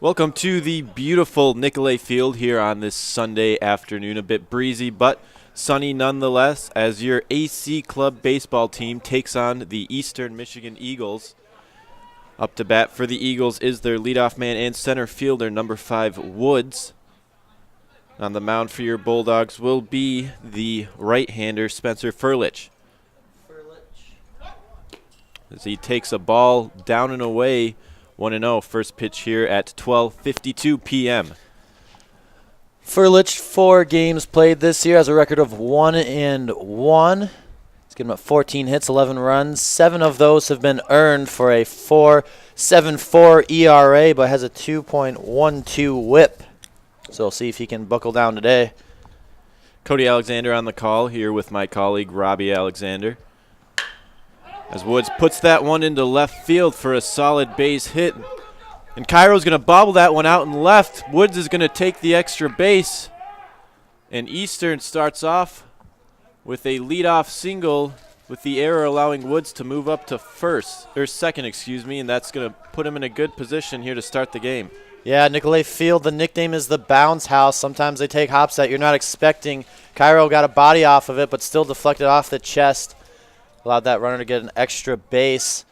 Welcome to the beautiful Nicolay Field here on this Sunday afternoon. A bit breezy, but sunny nonetheless, as your AC Club baseball team takes on the Eastern Michigan Eagles. Up to bat for the Eagles is their leadoff man and center fielder, number 5, Woods. On the mound for your Bulldogs will be the right-hander, Spencer Furlich. As he takes a ball down and away, 1-0, first pitch here at 12:52 p.m. Furlich, 4 games played this year, has a record of 1-1. He's given up 14 hits, 11 runs. 7 of those have been earned for a 4.74 ERA, but has a 2.12 whip. So we'll see if he can buckle down today. Cody Alexander on the call here with my colleague Robbie Alexander. As Woods puts that one into left field for a solid base hit. And Cairo's going to bobble that one out and left. Woods is going to take the extra base. And Eastern starts off with a leadoff single, with the error allowing Woods to move up to second, and that's going to put him in a good position here to start the game. Yeah, Nicolay Field, the nickname is the bounce house. Sometimes they take hops that you're not expecting. Cairo got a body off of it, but still deflected off the chest. Allowed that runner to get an extra base.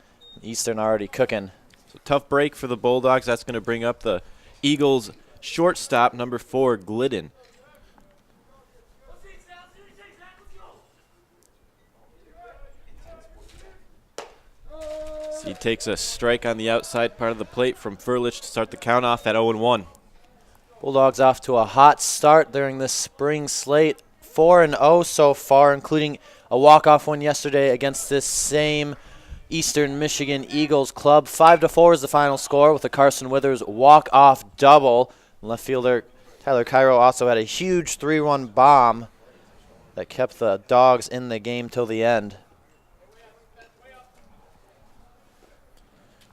Eastern already cooking. So tough break for the Bulldogs. That's going to bring up the Eagles' shortstop, number 4, Glidden. So he takes a strike on the outside part of the plate from Furlich to start the count off at 0-1. Bulldogs off to a hot start during this spring slate. 4-0 so far, including a walk-off win yesterday against this same Eastern Michigan Eagles club. 5-4 is the final score with a Carson Withers walk-off double. Left fielder Tyler Cairo also had a huge 3-run bomb that kept the Dogs in the game till the end.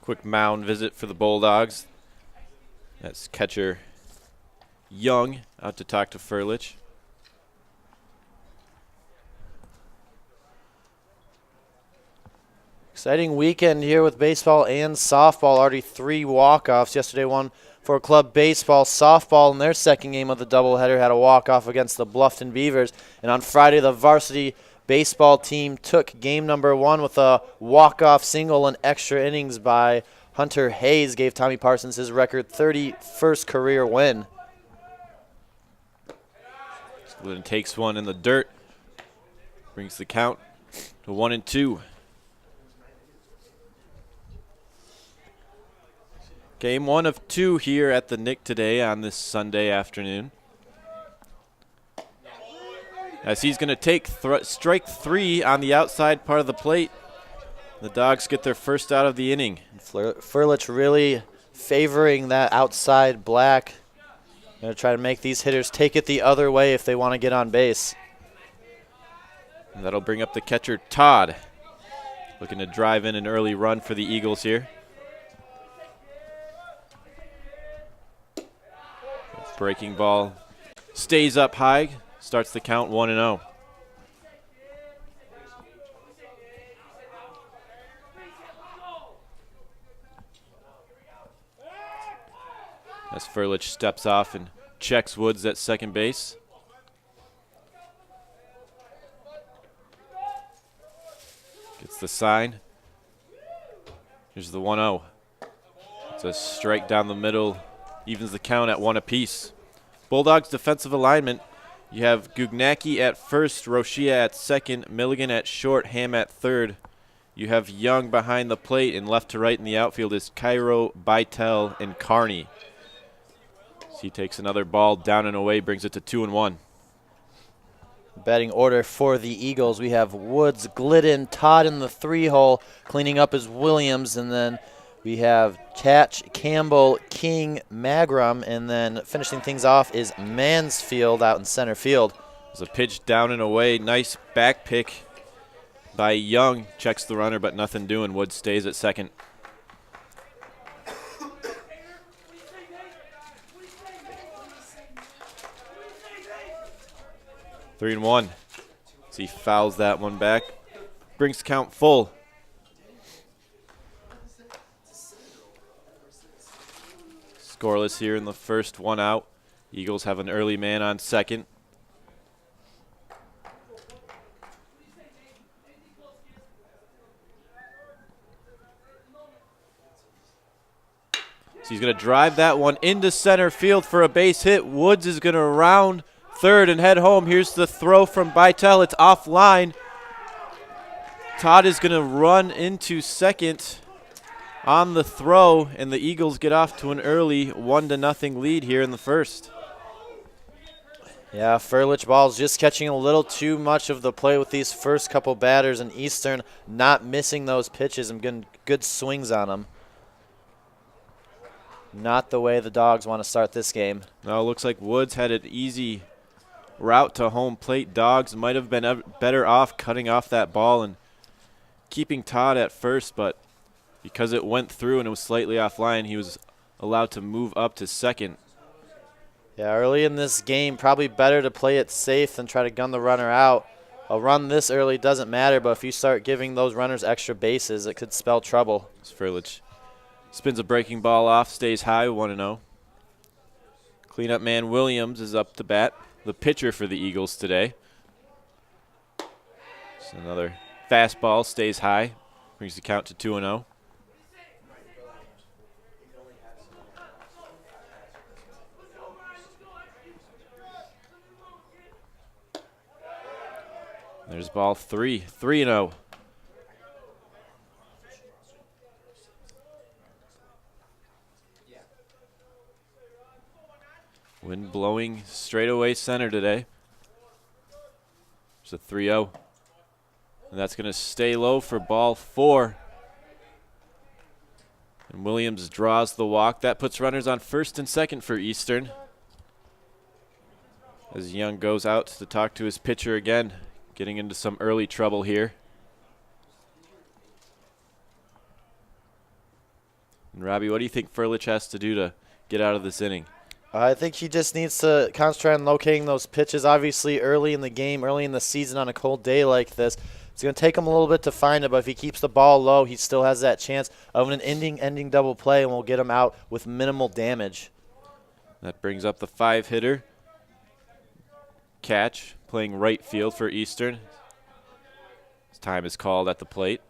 Quick mound visit for the Bulldogs. That's catcher Young out to talk to Furlich. Exciting weekend here with baseball and softball. Already 3 walk-offs. Yesterday one for club baseball. Softball in their second game of the doubleheader had a walk-off against the Bluffton Beavers. And on Friday, the varsity baseball team took game number 1 with a walk-off single and extra innings by Hunter Hayes. Gave Tommy Parsons his record 31st career win. Glidden takes one in the dirt. Brings the count to 1-2. Game 1 of 2 here at the Nick today on this Sunday afternoon. As he's going to take strike 3 on the outside part of the plate. The Dogs get their first out of the inning. Furlich really favoring that outside black. Going to try to make these hitters take it the other way if they want to get on base. And that'll bring up the catcher, Todd. Looking to drive in an early run for the Eagles here. Breaking ball stays up high, starts the count 1-0. As Furlich steps off and checks Woods at second base. Gets the sign. Here's the 1-0. It's a strike down the middle. Evens the count at 1 apiece. Bulldogs defensive alignment. You have Gugnacki at first, Rochia at second, Milligan at short, Ham at third. You have Young behind the plate, and left to right in the outfield is Cairo, Bytel, and Carney. So he takes another ball down and away, brings it to 2-1. Batting order for the Eagles. We have Woods, Glidden, Todd in the 3-hole. Cleaning up is Williams, and then we have Catch, Campbell, King, Magram, and then finishing things off is Mansfield out in center field. There's a pitch down and away. Nice back pick by Young. Checks the runner, but nothing doing. Woods stays at second. Three and one. So he fouls that one back. Brings the count full. Scoreless here in the first, 1 out. Eagles have an early man on second. So he's going to drive that one into center field for a base hit. Woods is going to round third and head home. Here's the throw from Bytel. It's offline. Todd is going to run into second on the throw, and the Eagles get off to an early 1-0 lead here in the first. Yeah, Furlich ball's just catching a little too much of the play with these first couple batters, and Eastern not missing those pitches and getting good swings on them. Not the way the Dogs want to start this game. No, it looks like Woods had an easy route to home plate. Dogs might have been better off cutting off that ball and keeping Todd at first, but because it went through and it was slightly offline, he was allowed to move up to second. Yeah, early in this game, probably better to play it safe than try to gun the runner out. A run this early doesn't matter, but if you start giving those runners extra bases, it could spell trouble. Furlich spins a breaking ball off, stays high, 1-0. Cleanup man Williams is up to bat, the pitcher for the Eagles today. So another fastball, stays high, brings the count to 2-0. There's ball 3, 3-0. Wind blowing straight away center today. There's a 3-0. And that's going to stay low for ball 4. And Williams draws the walk. That puts runners on first and second for Eastern. As Young goes out to talk to his pitcher again, getting into some early trouble here. And Robbie, what do you think Furlich has to do to get out of this inning? I think he just needs to concentrate on locating those pitches. Obviously, early in the game, early in the season on a cold day like this, it's going to take him a little bit to find it, but if he keeps the ball low, he still has that chance of an ending double play, and we'll get him out with minimal damage. That brings up the 5-hitter. Catch, playing right field for Eastern. His time is called at the plate.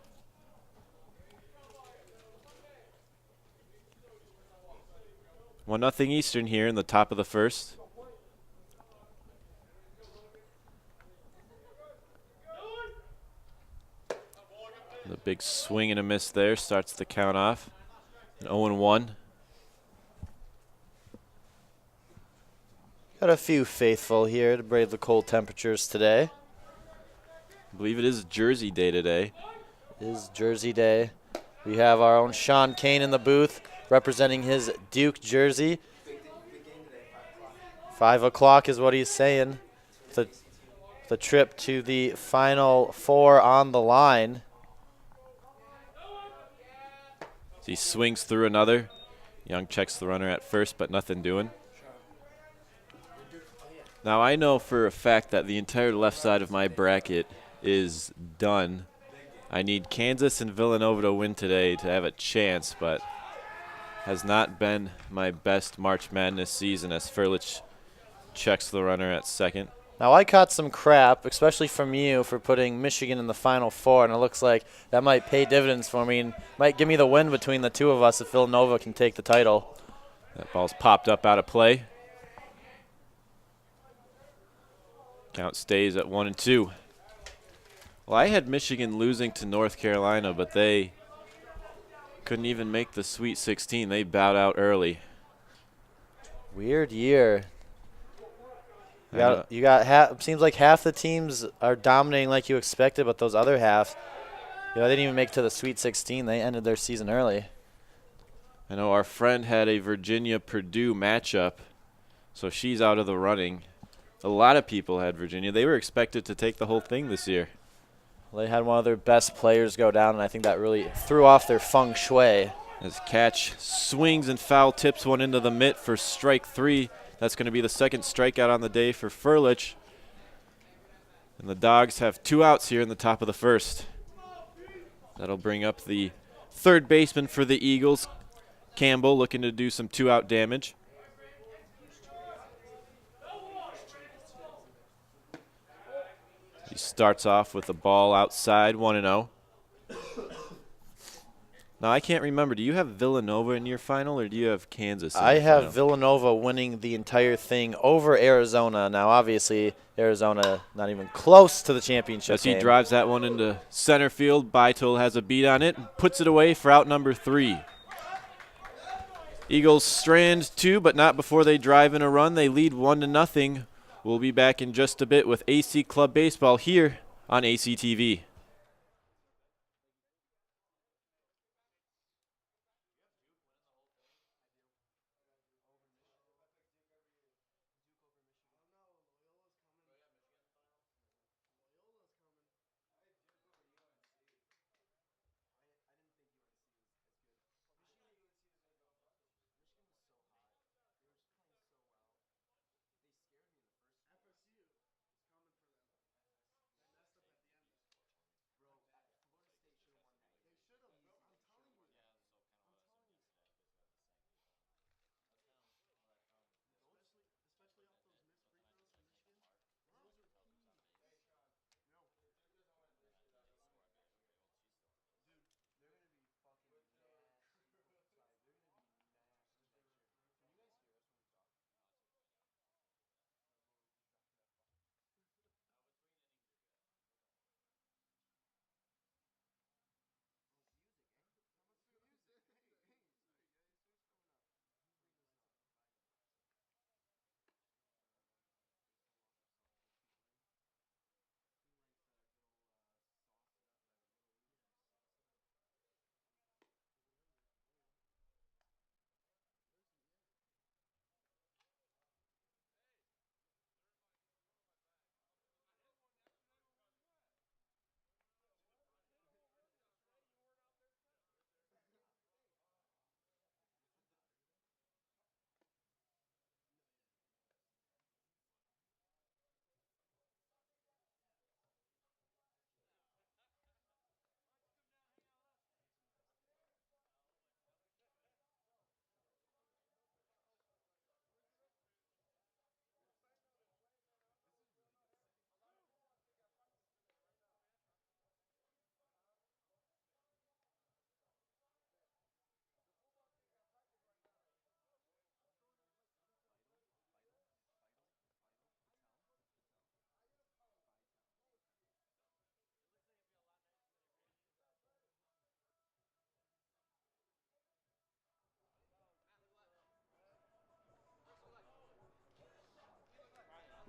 One nothing Eastern here in the top of the first. The big swing and a miss there starts the count off. An 0-1. Got a few faithful here to brave the cold temperatures today. I believe it is Jersey Day today. It is Jersey Day. We have our own Sean Kane in the booth representing his Duke jersey. 5 o'clock is what he's saying. The trip to the Final Four on the line. He swings through another. Young checks the runner at first, but nothing doing. Now, I know for a fact that the entire left side of my bracket is done. I need Kansas and Villanova to win today to have a chance, but has not been my best March Madness season as Furlich checks the runner at second. Now, I caught some crap, especially from you, for putting Michigan in the Final Four, and it looks like that might pay dividends for me and might give me the win between the two of us if Villanova can take the title. That ball's popped up out of play. Count stays at 1-2. Well, I had Michigan losing to North Carolina, but they couldn't even make the Sweet 16. They bowed out early. Weird year. You got half. Seems like half the teams are dominating like you expected, but those other half, they didn't even make it to the Sweet 16. They ended their season early. I know our friend had a Virginia-Purdue matchup, so she's out of the running. A lot of people had Virginia. They were expected to take the whole thing this year. Well, they had one of their best players go down, and I think that really threw off their feng shui. As Catch swings and foul tips one into the mitt for strike 3. That's going to be the second strikeout on the day for Furlich. And the Dogs have 2 outs here in the top of the first. That'll bring up the third baseman for the Eagles, Campbell looking to do some 2-out damage. He starts off with a ball outside, 1-0. Now, I can't remember. Do you have Villanova in your final, or do you have Kansas in I your have final? Villanova winning the entire thing over Arizona. Now, obviously, Arizona not even close to the championship As he game. drives that one into center field, Beitel has a beat on it, puts it away for out number 3. Eagles strand 2, but not before they drive in a run. They lead 1-0. We'll be back in just a bit with AC Club Baseball here on ACTV.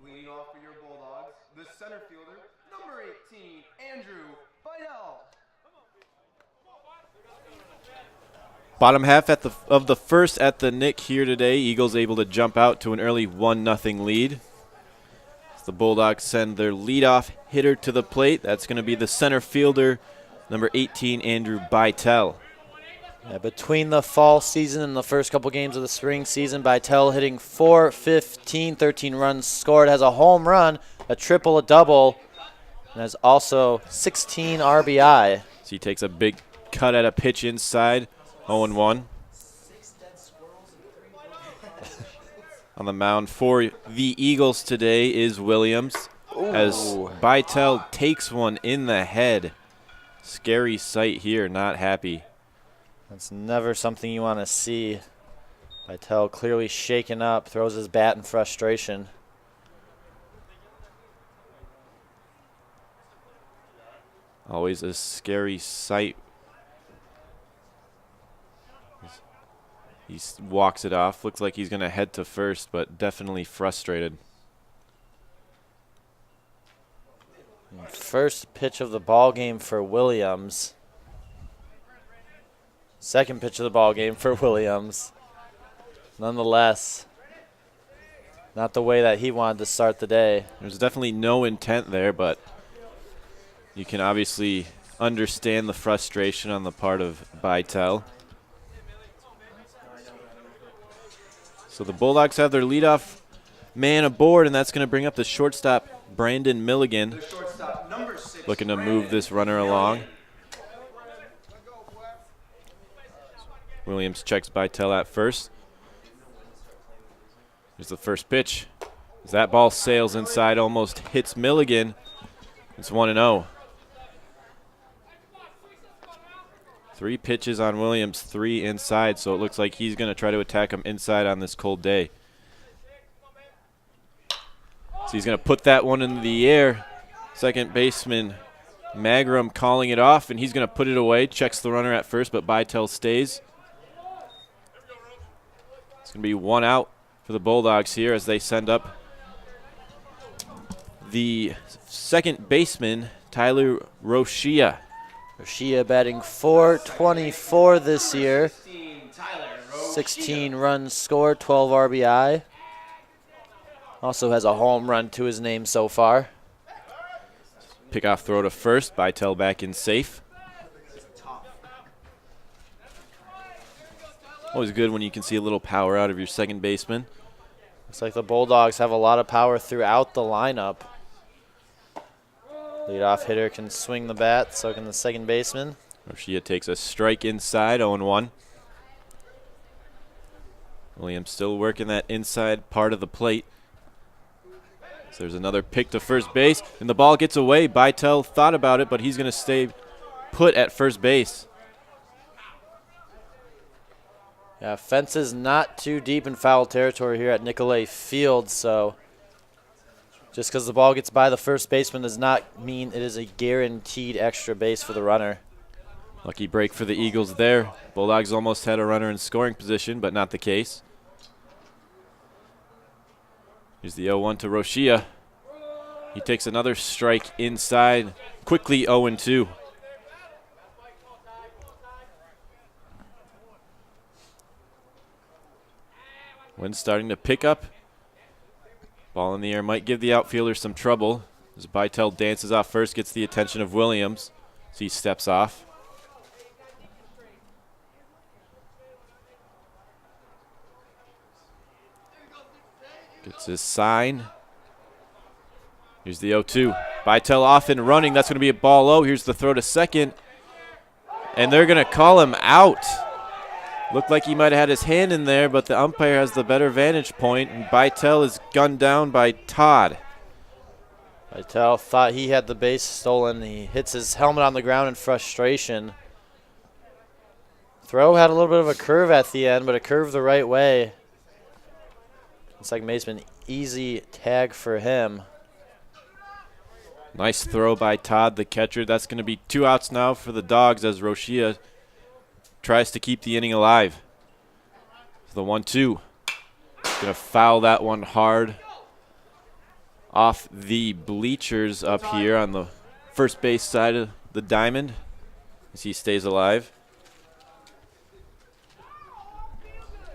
Leading off for your Bulldogs, the center fielder, number 18, Andrew Vidal. Bottom half of the first at the Nick here today. Eagles able to jump out to an early 1-0 lead. As the Bulldogs send their leadoff hitter to the plate. That's going to be the center fielder, number 18, Andrew Beitel. Yeah, between the fall season and the first couple games of the spring season, Beitel hitting .415, 13 runs scored, has a home run, a triple, a double, and has also 16 RBI. So he takes a big cut at a pitch inside, 0-1. On the mound for the Eagles today is Williams. As Beitel takes one in the head. Scary sight here, not happy. That's never something you want to see. Beitel clearly shaken up, throws his bat in frustration. Always a scary sight. He walks it off. Looks like he's going to head to first, but definitely frustrated. First pitch of the ball game for Williams. Second pitch of the ball game for Williams. Nonetheless, not the way that he wanted to start the day. There's definitely no intent there, but you can obviously understand the frustration on the part of Beitel. So the Bulldogs have their leadoff man aboard, and that's going to bring up the shortstop, Brandon Milligan, looking to move this runner along. Williams checks Bytel at first. Here's the first pitch. As that ball sails inside, almost hits Milligan. It's 1-0. 3 pitches on Williams, 3 inside, so it looks like he's going to try to attack him inside on this cold day. So he's going to put that one in the air. Second baseman Magram calling it off, and he's going to put it away. Checks the runner at first, but Bytel stays. It's going to be 1 out for the Bulldogs here as they send up the second baseman, Tyler Rochia. Rochia batting .424 this year. 16 runs scored, 12 RBI. Also has a home run to his name so far. Pickoff throw to first. Bytel back in safe. Always good when you can see a little power out of your second baseman. Looks like the Bulldogs have a lot of power throughout the lineup. Leadoff hitter can swing the bat, so can the second baseman. Rochia takes a strike inside, 0-1. Williams still working that inside part of the plate. So there's another pick to first base, and the ball gets away. Bytel thought about it, but he's going to stay put at first base. Yeah, fence is not too deep in foul territory here at Nicolay Field, so just because the ball gets by the first baseman does not mean it is a guaranteed extra base for the runner. Lucky break for the Eagles there. Bulldogs almost had a runner in scoring position, but not the case. Here's the 0-1 to Rochia. He takes another strike inside. Quickly 0-2. Wind's starting to pick up. Ball in the air might give the outfielder some trouble. As Bytel dances off first, gets the attention of Williams. So he steps off. Gets his sign. Here's the 0-2. Bytel off and running. That's going to be a ball low. Here's the throw to second. And they're going to call him out. Looked like he might have had his hand in there, but the umpire has the better vantage point, and Bytel is gunned down by Todd. Bytel thought he had the base stolen. He hits his helmet on the ground in frustration. Throw had a little bit of a curve at the end, but it curved the right way. Second baseman, easy tag for him. Nice throw by Todd, the catcher. That's going to be 2 outs now for the Dogs as Rochia tries to keep the inning alive. The 1-2. Going to foul that one hard off the bleachers up here on the first base side of the diamond as he stays alive.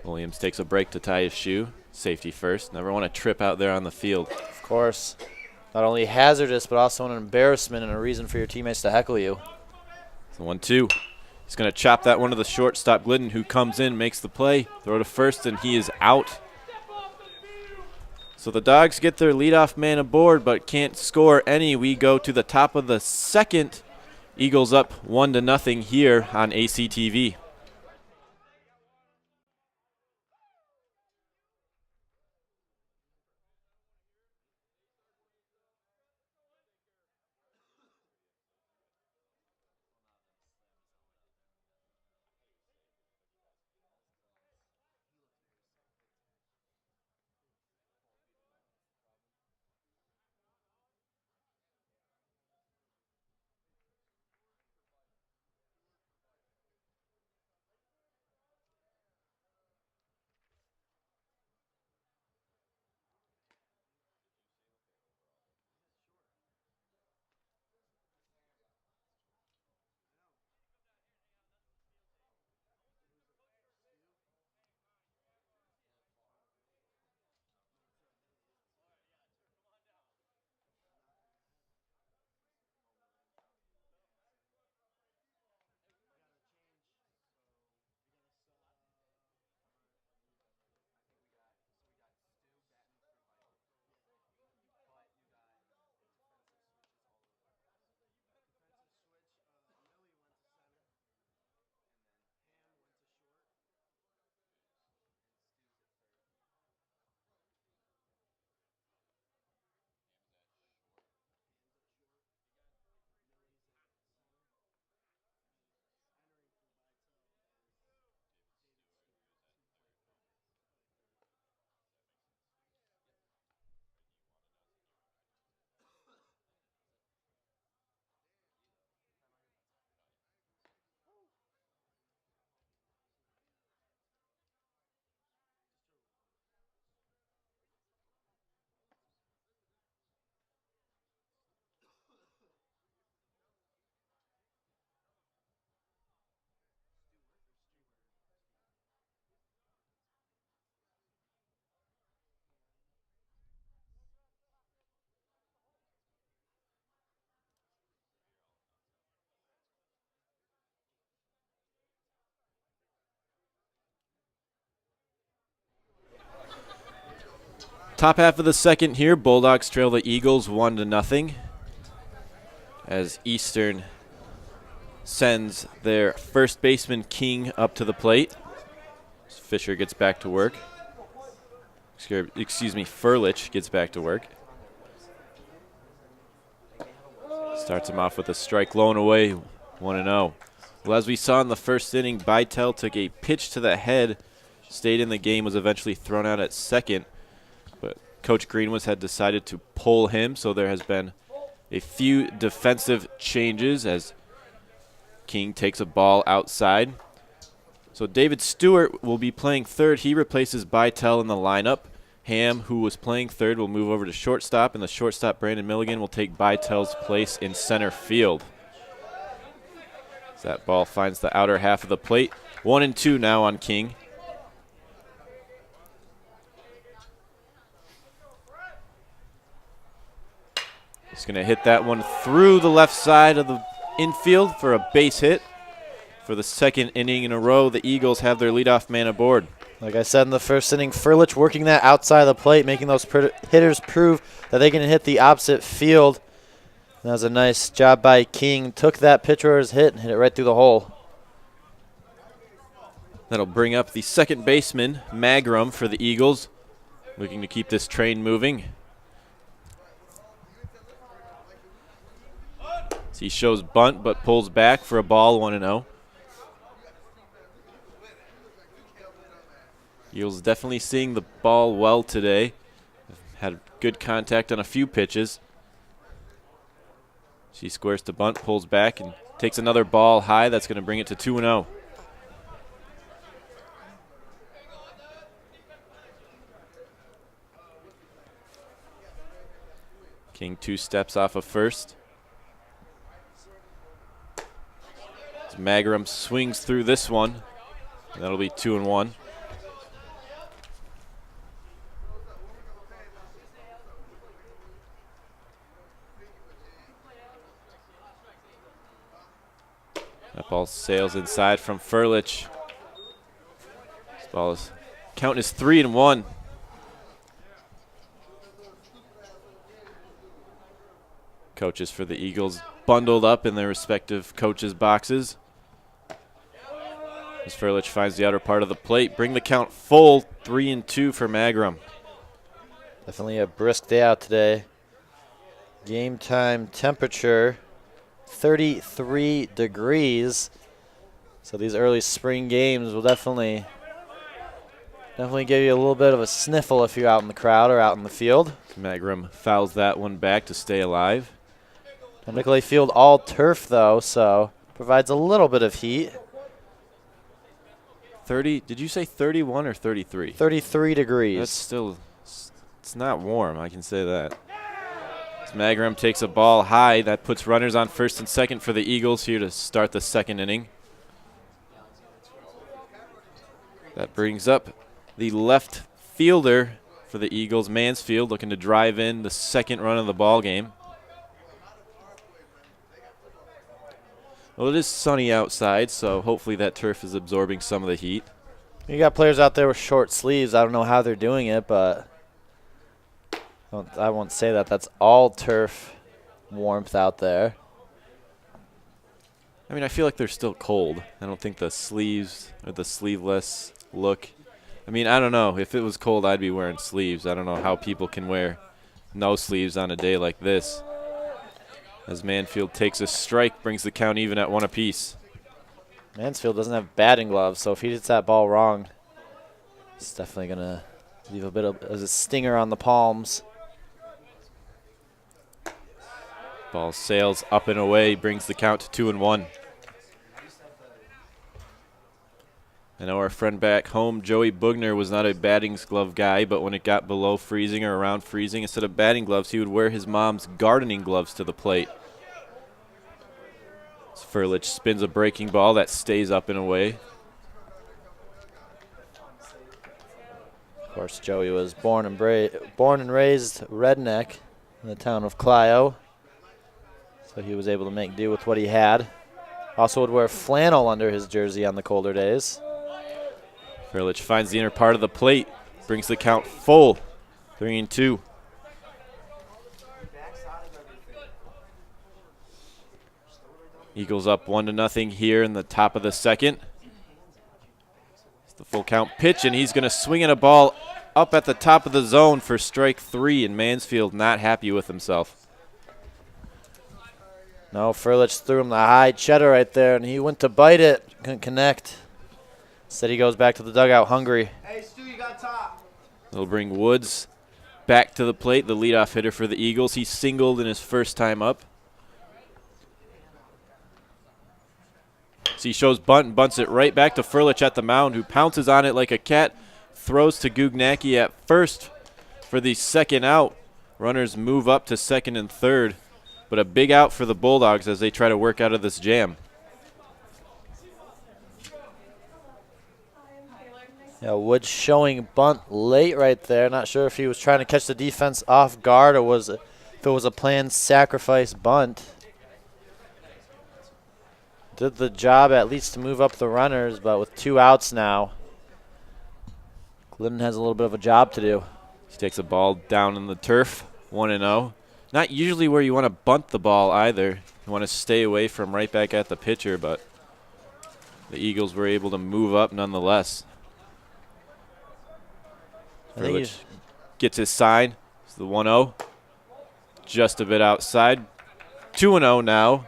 Williams takes a break to tie his shoe. Safety first. Never want to trip out there on the field. Of course. Not only hazardous, but also an embarrassment and a reason for your teammates to heckle you. The 1-2. He's going to chop that one to the shortstop, Glidden, who comes in, makes the play, throw to first, and he is out. So the Dogs get their leadoff man aboard, but can't score any. We go to the top of the second. Eagles up 1-0 here on ACTV. Top half of the second here, Bulldogs trail the Eagles 1-0 as Eastern sends their first baseman King up to the plate. Fisher gets back to work. Excuse me, Furlich gets back to work. Starts him off with a strike low and away, 1-0. Well, as we saw in the first inning, Bytel took a pitch to the head, stayed in the game, was eventually thrown out at second. But Coach Greenwood had decided to pull him, so there has been a few defensive changes as King takes a ball outside. So David Stewart will be playing third. He replaces Bytel in the lineup. Ham, who was playing third, will move over to shortstop, and the shortstop, Brandon Milligan, will take Bytel's place in center field. As that ball finds the outer half of the plate. 1-2 now on King. He's going to hit that one through the left side of the infield for a base hit. For the second inning in a row, the Eagles have their leadoff man aboard. Like I said in the first inning, Furlich working that outside of the plate, making those hitters prove that they can hit the opposite field. That was a nice job by King. Took that pitcher's hit and hit it right through the hole. That'll bring up the second baseman, Magrum, for the Eagles, looking to keep this train moving. So he shows bunt but pulls back for a ball, 1-0. Eagles definitely seeing the ball well today. Had good contact on a few pitches. She squares to bunt, pulls back, and takes another ball high. That's going to bring it to 2-0. King 2 steps off of first. As Magrum swings through this one, and that'll be 2-1. That ball sails inside from Furlich. This ball is, count is 3-1. Coaches for the Eagles bundled up in their respective coaches' boxes. As Furlich finds the outer part of the plate, bring the count full, 3-2 for Magrum. Definitely a brisk day out today. Game time temperature 33 degrees. So these early spring games will definitely give you a little bit of a sniffle if you're out in the crowd or out in the field. Magrum fouls that one back to stay alive. Nicolay Field all turf though, so provides a little bit of heat. 30, did you say 31 or 33? 33 degrees. That's still, it's not warm, I can say that. As Magrum takes a ball high, that puts runners on first and second for the Eagles here to start the second inning. That brings up the left fielder for the Eagles, Mansfield, looking to drive in the second run of the ball game. Well, it is sunny outside, so hopefully that turf is absorbing some of the heat. You got players out there with short sleeves. I don't know how they're doing it, but I won't say that. That's all turf warmth out there. I mean, I feel like they're still cold. I don't think the sleeves or the sleeveless look. I mean, I don't know. If it was cold, I'd be wearing sleeves. I don't know how people can wear no sleeves on a day like this. As Mansfield takes a strike, brings the count even at 1 apiece. Mansfield doesn't have batting gloves, so if he hits that ball wrong, it's definitely going to leave a bit of a stinger on the palms. Ball sails up and away, brings the count to 2-1. I know our friend back home, Joey Bugner, was not a batting glove guy, but when it got below freezing or around freezing, instead of batting gloves, he would wear his mom's gardening gloves to the plate. As Furlich spins a breaking ball that stays up and away. Of course, Joey was born and raised redneck in the town of Clio, so he was able to make do with what he had. Also would wear flannel under his jersey on the colder days. Furlich finds the inner part of the plate, brings the count full, 3-2. Eagles up 1-0 here in the top of the second. It's the full count pitch, and he's going to swing at a ball up at the top of the zone for strike 3, and Mansfield not happy with himself. No, Furlich threw him the high cheddar right there, and he went to bite it. Couldn't connect. Instead, he goes back to the dugout hungry. Hey, Stu, you got top. They'll bring Woods back to the plate, the leadoff hitter for the Eagles. He singled in his first time up. So he shows bunt and bunts it right back to Furlich at the mound, who pounces on it like a cat, throws to Gugnacki at first for the second out. Runners move up to second and third, but a big out for the Bulldogs as they try to work out of this jam. Yeah, Woods showing bunt late right there. Not sure if he was trying to catch the defense off guard or if it was a planned sacrifice bunt. Did the job at least to move up the runners, but with 2 outs now, Glidden has a little bit of a job to do. He takes a ball down in the turf, 1-0. Not usually where you want to bunt the ball either. You want to stay away from right back at the pitcher, but the Eagles were able to move up nonetheless. Furlich gets his sign. It's the 1-0. Just a bit outside. 2-0 now.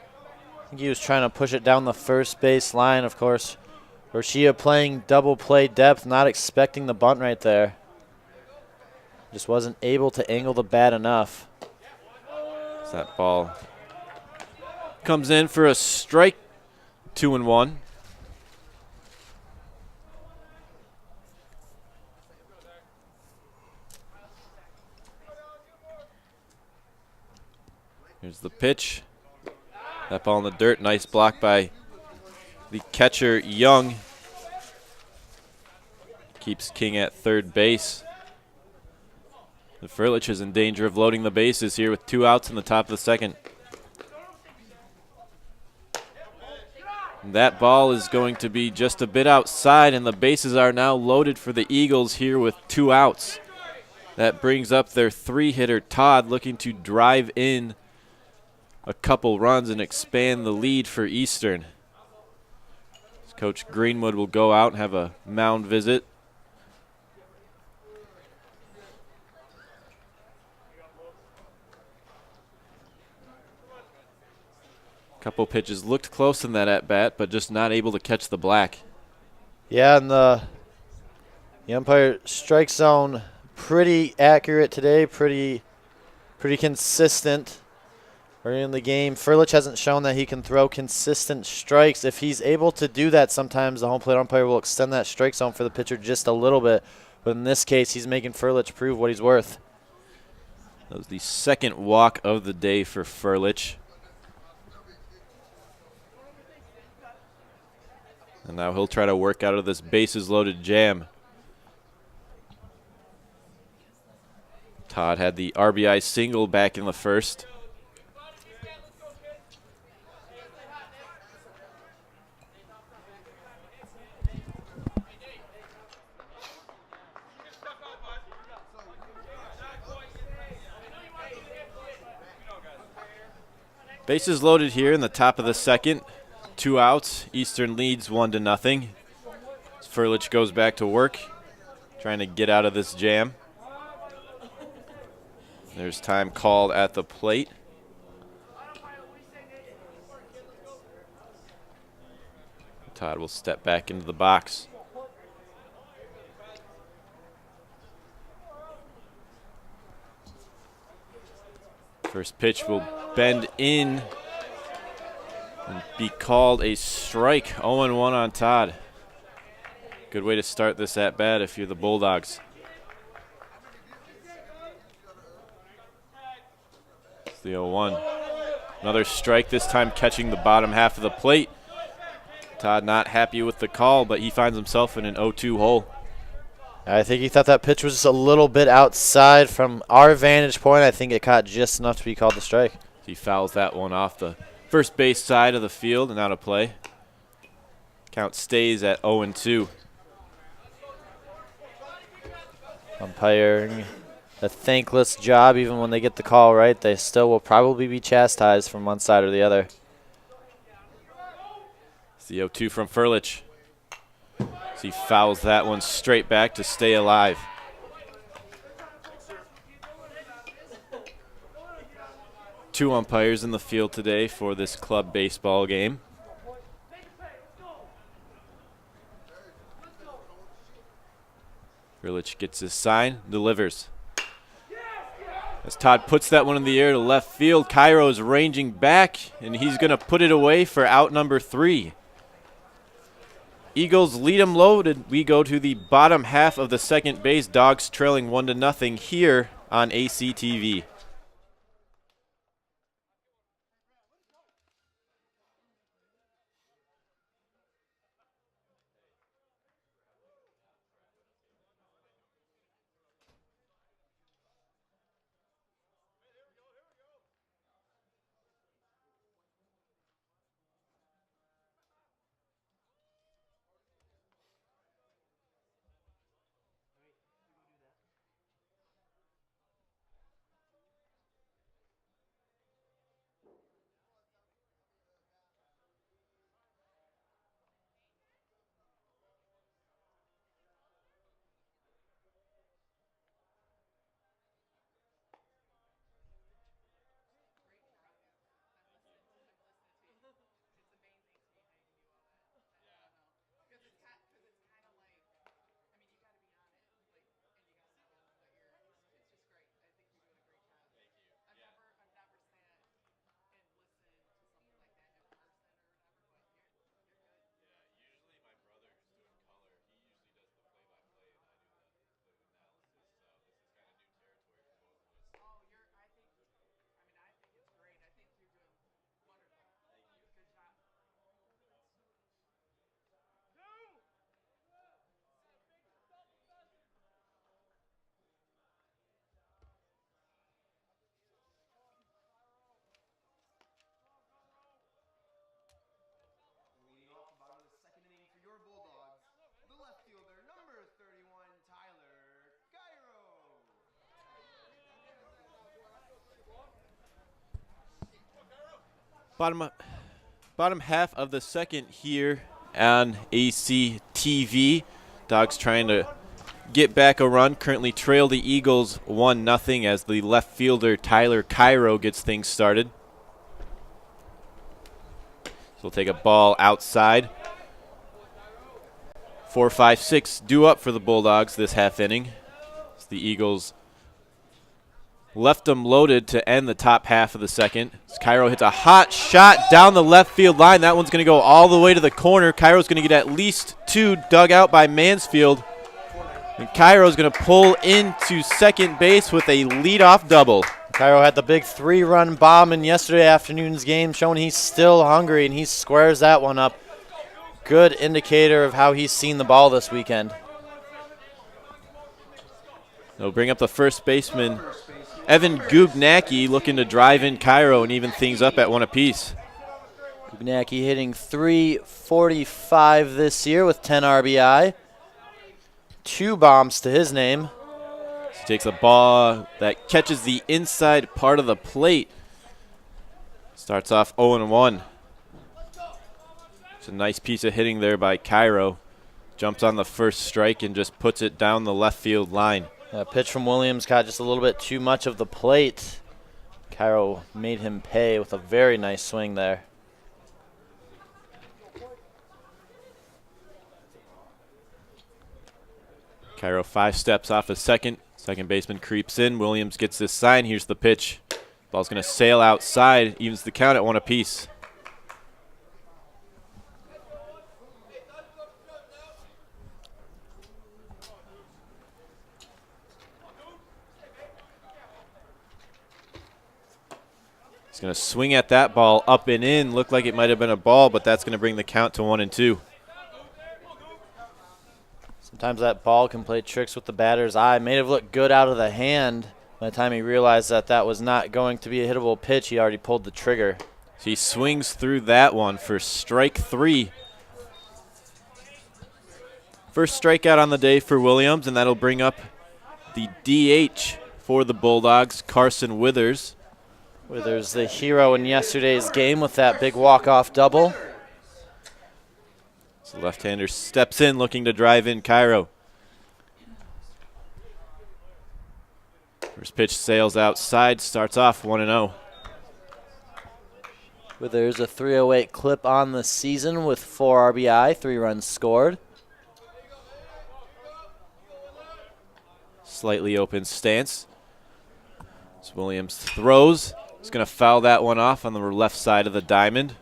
I think he was trying to push it down the first base line, of course. Roshia playing double play depth, not expecting the bunt right there. Just wasn't able to angle the bat enough. So that ball comes in for a strike. 2-1. Here's the pitch. That ball in the dirt. Nice block by the catcher, Young. Keeps King at third base. The Furlich is in danger of loading the bases here with 2 outs in the top of the second. And that ball is going to be just a bit outside, and the bases are now loaded for the Eagles here with 2 outs. That brings up their 3-hitter, Todd, looking to drive in a couple runs and expand the lead for Eastern. Coach Greenwood will go out and have a mound visit. Couple pitches looked close in that at-bat, but just not able to catch the black. Yeah, and the umpire strike zone pretty accurate today, pretty consistent. Early in the game, Furlich hasn't shown that he can throw consistent strikes. If he's able to do that, sometimes the home plate umpire will extend that strike zone for the pitcher just a little bit. But in this case, he's making Furlich prove what he's worth. That was the second walk of the day for Furlich. And now he'll try to work out of this bases-loaded jam. Todd had the RBI single back in the first. Bases loaded here in the top of the second. 2 outs. Eastern leads 1-0. Furlich goes back to work, trying to get out of this jam. There's time called at the plate. Todd will step back into the box. First pitch will bend in and be called a strike. 0-1 on Todd. Good way to start this at-bat if you're the Bulldogs. It's the 0-1. Another strike, this time catching the bottom half of the plate. Todd not happy with the call, but he finds himself in an 0-2 hole. I think he thought that pitch was just a little bit outside from our vantage point. I think it caught just enough to be called a strike. He fouls that one off the first base side of the field and out of play. Count stays at 0-2. Umpiring a thankless job. Even when they get the call right, they still will probably be chastised from one side or the other. It's the 0-2 from Furlich. So he fouls that one straight back to stay alive. Two umpires in the field today for this club baseball game. Furlich gets his sign, delivers. As Todd puts that one in the air to left field, Cairo is ranging back, and he's going to put it away for out number 3. Eagles lead them loaded. We go to the bottom half of the second base. Dogs trailing 1-0 here on ACTV. Leading off the bottom of the second inning for your Bulldogs, the left fielder, number 31, Tyler Cairo. Bottom half of the second here on ACTV. Dogs trying to get back a run. Currently trail the Eagles 1-0 as the left fielder Tyler Cairo gets things started. So we'll take a ball outside. 4, 5, 6 due up for the Bulldogs this half inning. As the Eagles left them loaded to end the top half of the second. As Cairo hits a hot shot down the left field line. That one's going to go all the way to the corner. Cairo's going to get at least 2 dug out by Mansfield. And Cairo's going to pull into second base with a leadoff double. Cairo had the big 3-run bomb in yesterday afternoon's game, showing he's still hungry, and he squares that one up. Good indicator of how he's seen the ball this weekend. They'll bring up the first baseman, Evan Gubnacki, looking to drive in Cairo and even things up at 1 apiece. Gubnacki hitting .345 this year with 10 RBI. 2 bombs to his name. He takes a ball that catches the inside part of the plate. Starts off 0-1. It's a nice piece of hitting there by Cairo. Jumps on the first strike and just puts it down the left field line. A pitch from Williams caught just a little bit too much of the plate. Cairo made him pay with a very nice swing there. Cairo 5 steps off of second. Second baseman creeps in. Williams gets this sign. Here's the pitch. Ball's going to sail outside. Evens the count at 1 apiece. He's going to swing at that ball up and in. Looked like it might have been a ball, but that's going to bring the count to 1-2. Sometimes that ball can play tricks with the batter's eye. May have looked good out of the hand. By the time he realized that that was not going to be a hittable pitch, he already pulled the trigger. He swings through that one for strike 3. First strikeout on the day for Williams, and that'll bring up the DH for the Bulldogs, Carson Withers. Withers, the hero in yesterday's game with that big walk-off double. So left-hander steps in, looking to drive in Cairo. First pitch sails outside, starts off 1-0. Withers, a 308 clip on the season with 4 RBI, 3 runs scored. Slightly open stance. As Williams throws, he's going to foul that one off on the left side of the diamond.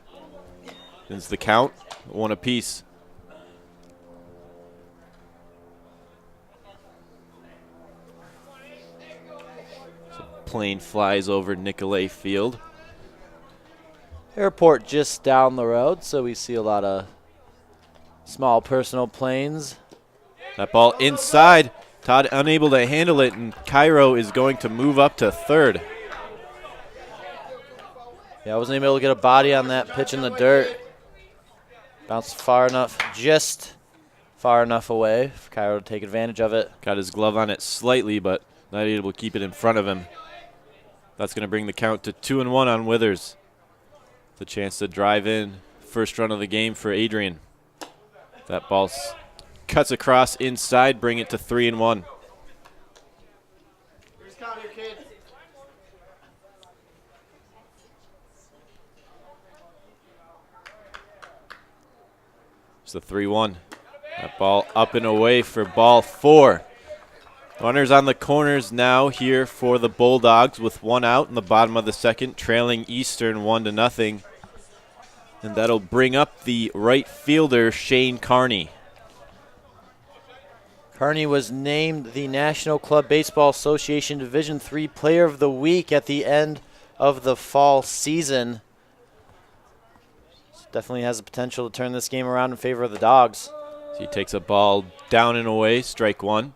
Ends the count, 1 apiece. So plane flies over Nicolay Field. Airport just down the road, so we see a lot of small personal planes. That ball inside. Todd unable to handle it, and Cairo is going to move up to third. Yeah, I wasn't able to get a body on that pitch in the dirt. Bounced far enough, just far enough away for Cairo to take advantage of it. Got his glove on it slightly, but not able to keep it in front of him. That's going to bring the count to 2-1 on Withers. The chance to drive in first run of the game for Adrian. That ball cuts across inside, bring it to 3-1. It's the 3-1. That ball up and away for ball 4. Runners on the corners now here for the Bulldogs with 1 out in the bottom of the second, trailing Eastern 1-0. And that'll bring up the right fielder, Shane Carney. Carney was named the National Club Baseball Association Division III Player of the Week at the end of the fall season. Definitely has the potential to turn this game around in favor of the Dogs. So he takes a ball down and away, strike 1.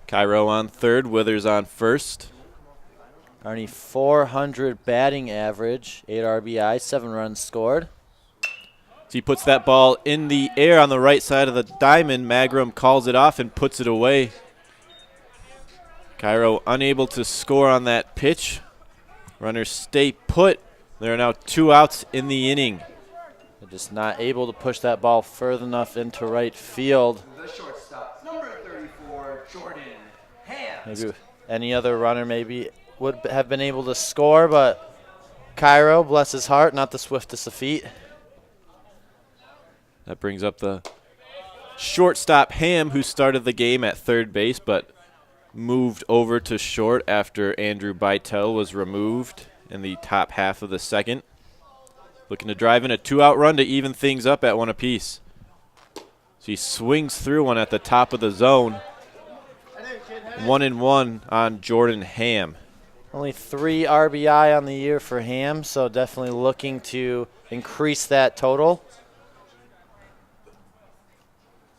Cairo on third, Withers on first. Carney 400 batting average, 8 RBI, 7 runs scored. So he puts that ball in the air on the right side of the diamond. Magrum calls it off and puts it away. Cairo unable to score on that pitch. Runners stay put. There are now 2 outs in the inning. They're just not able to push that ball further enough into right field. The shortstop, number 34, Jordan Ham. Maybe any other runner maybe would have been able to score, but Cairo, bless his heart, not the swiftest of feet. That brings up the shortstop, Ham, who started the game at third base but moved over to short after Andrew Bytel was removed in the top half of the second. Looking to drive in a 2-out run to even things up at 1 apiece. So he swings through one at the top of the zone. 1-1 on Jordan Ham. Only 3 RBI on the year for Ham, so definitely looking to increase that total.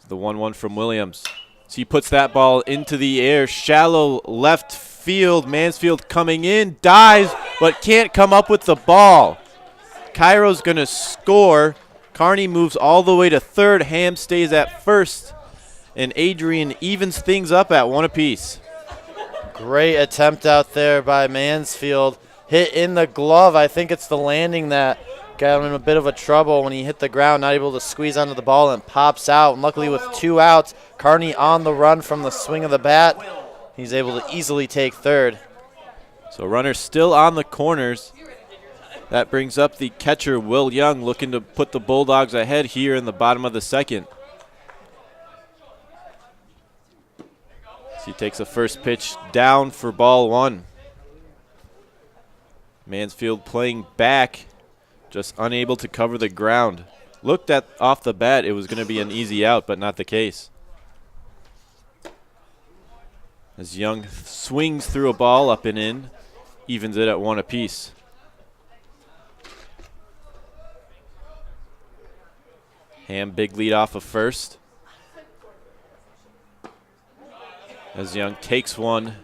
The 1-1 from Williams. So he puts that ball into the air, shallow left field. Mansfield coming in, dives, but can't come up with the ball. Cairo's going to score. Carney moves all the way to third. Ham stays at first, and Adrian evens things up at 1 apiece. Great attempt out there by Mansfield. Hit in the glove. I think it's the landing that got him in a bit of a trouble when he hit the ground, not able to squeeze onto the ball and pops out. And luckily with 2 outs, Carney on the run from the swing of the bat. He's able to easily take third. So runners still on the corners. That brings up the catcher, Will Young, looking to put the Bulldogs ahead here in the bottom of the second. So he takes a first pitch down for ball 1. Mansfield playing back, just unable to cover the ground. Looked at off the bat, it was going to be an easy out, but not the case. As Young swings through a ball up and in, evens it at 1 apiece. Ham big lead off of first. As Young takes one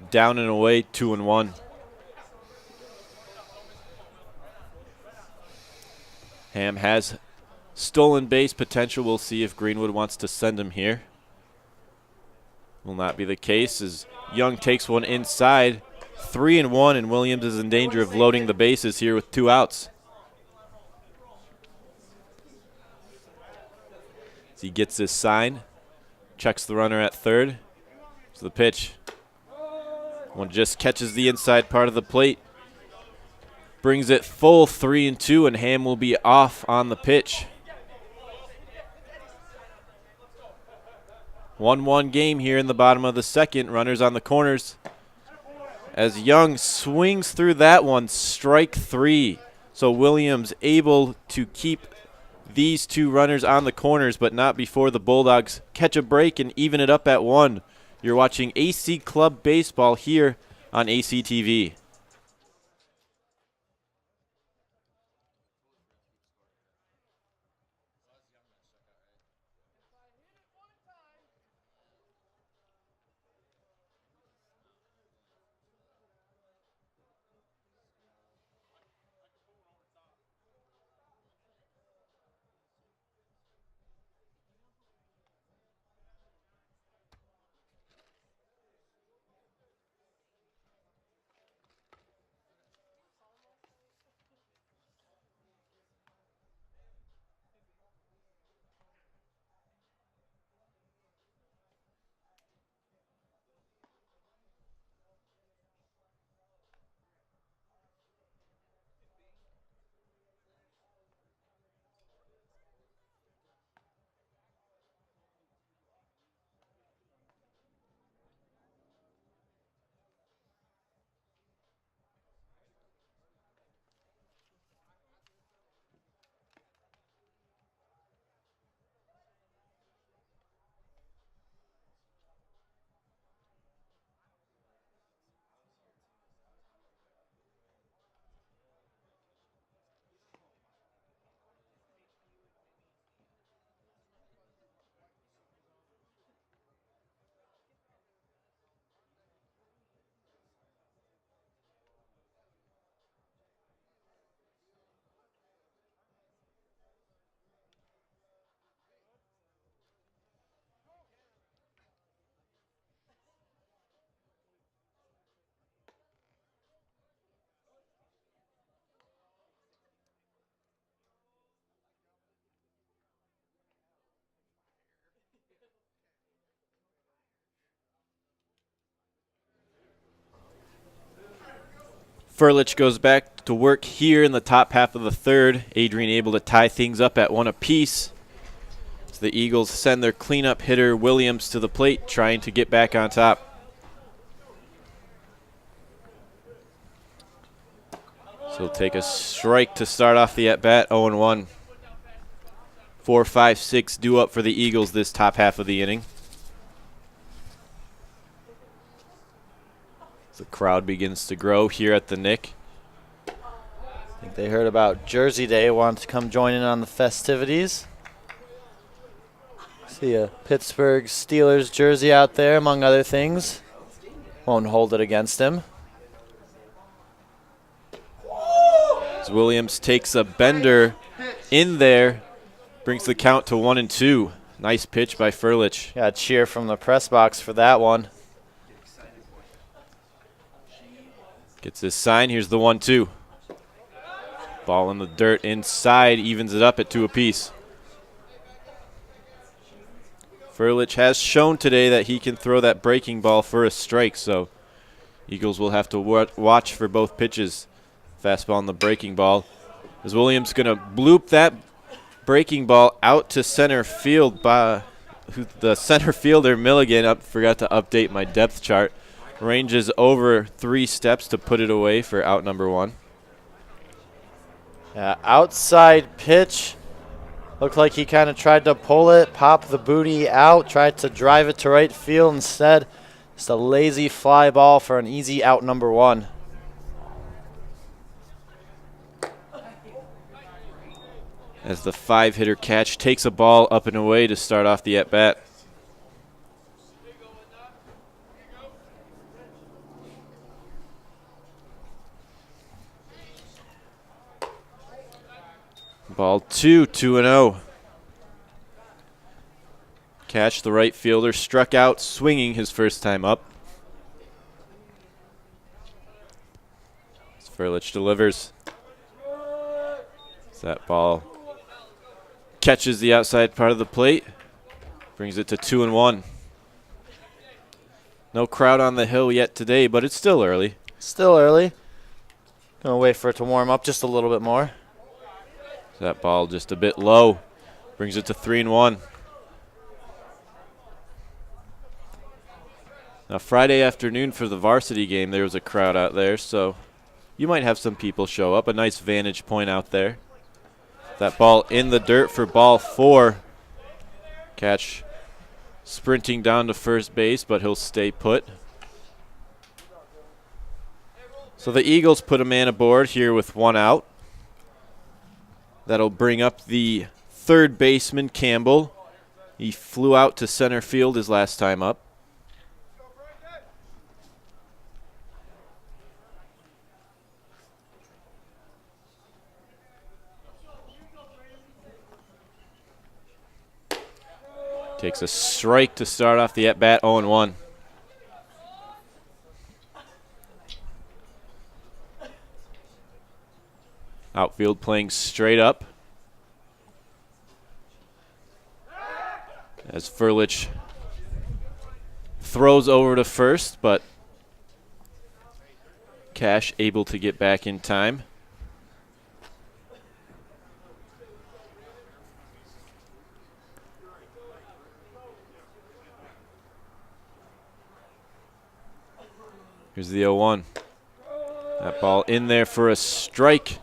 down and away, 2-1. Ham has stolen base potential. We'll see if Greenwood wants to send him here. Will not be the case as Young takes one inside. 3-1, and Williams is in danger of loading the bases here with 2 outs. As he gets this sign, checks the runner at third. So the pitch. One just catches the inside part of the plate. Brings it full 3-2, and Ham will be off on the pitch. 1-1 game here in the bottom of the second. Runners on the corners. As Young swings through that one, strike 3. So Williams able to keep these 2 runners on the corners, but not before the Bulldogs catch a break and even it up at 1. You're watching AC Club Baseball here on ACTV. Furlich goes back to work here in the top half of the third. Adrian able to tie things up at 1 apiece. So the Eagles send their cleanup hitter Williams to the plate, trying to get back on top. So he'll take a strike to start off the at-bat, 0-1. 4, 5, 6 due up for the Eagles this top half of the inning. The crowd begins to grow here at the Nick. I think they heard about Jersey Day, want to come join in on the festivities. See a Pittsburgh Steelers jersey out there, among other things. Won't hold it against him. As Williams takes a bender in there, brings the count to 1-2. Nice pitch by Furlich. Got a cheer from the press box for that one. Gets this sign. Here's the 1-2. Ball in the dirt inside, evens it up at 2 apiece. Furlich has shown today that he can throw that breaking ball for a strike, so Eagles will have to watch for both pitches. Fastball and the breaking ball. As Williams going to bloop that breaking ball out to center field by the center fielder Milligan. Forgot to update my depth chart. Ranges over 3 steps to put it away for out number 1. Yeah, outside pitch. Looked like he kind of tried to pull it, pop the booty out, tried to drive it to right field instead. Just a lazy fly ball for an easy out number 1. As the 5-hitter catch takes a ball up and away to start off the at-bat. Ball 2, 2-0. Cash, the right fielder, struck out swinging his first time up. Furlich delivers. That ball catches the outside part of the plate. Brings it to 2-1. No crowd on the hill yet today, but it's still early. Still early. Gonna wait for it to warm up just a little bit more. That ball just a bit low. Brings it to 3-1. Now Friday afternoon for the varsity game, there was a crowd out there, so you might have some people show up. A nice vantage point out there. That ball in the dirt for ball 4. Catch sprinting down to first base, but he'll stay put. So the Eagles put a man aboard here with 1 out. That'll bring up the third baseman, Campbell. He flew out to center field his last time up. Takes a strike to start off the at-bat, 0-1. Outfield playing straight up. As Furlich throws over to first, but Cash able to get back in time. Here's the 0-1. That ball in there for a strike.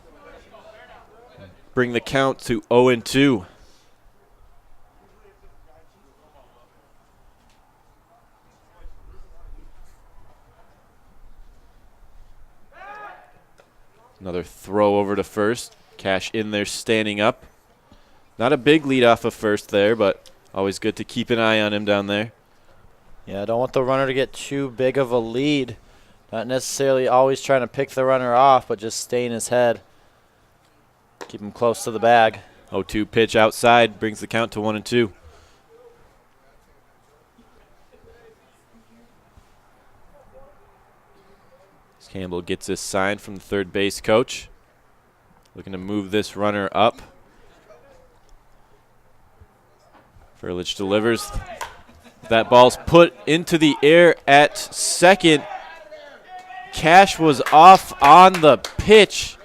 Bring the count to 0-2. Another throw over to first. Cash in there standing up. Not a big lead off of first there, but always good to keep an eye on him down there. Yeah, I don't want the runner to get too big of a lead. Not necessarily always trying to pick the runner off, but just stay in his head. Keep him close to the bag. 0-2 pitch outside brings the count to 1-2. Campbell gets this sign from the third base coach. Looking to move this runner up. Furlich delivers. That ball's put into the air at second. Cash was off on the pitch.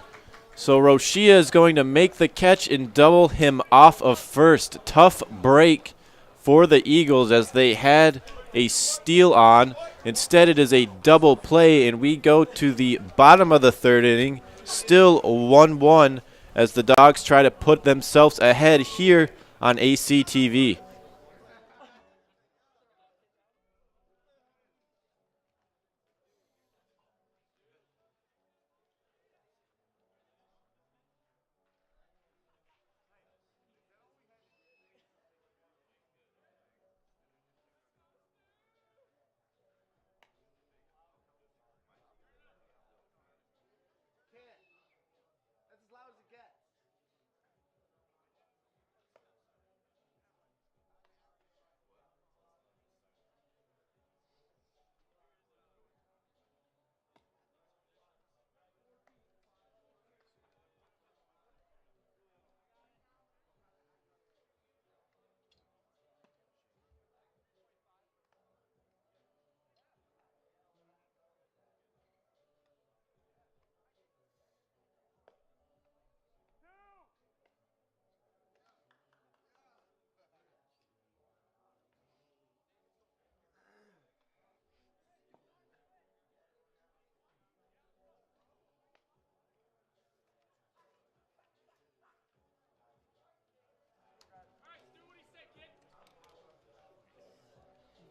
So Roshia is going to make the catch and double him off of first. Tough break for the Eagles as they had a steal on. Instead, it is a double play, and we go to the bottom of the third inning. Still 1-1 as the Dogs try to put themselves ahead here on ACTV.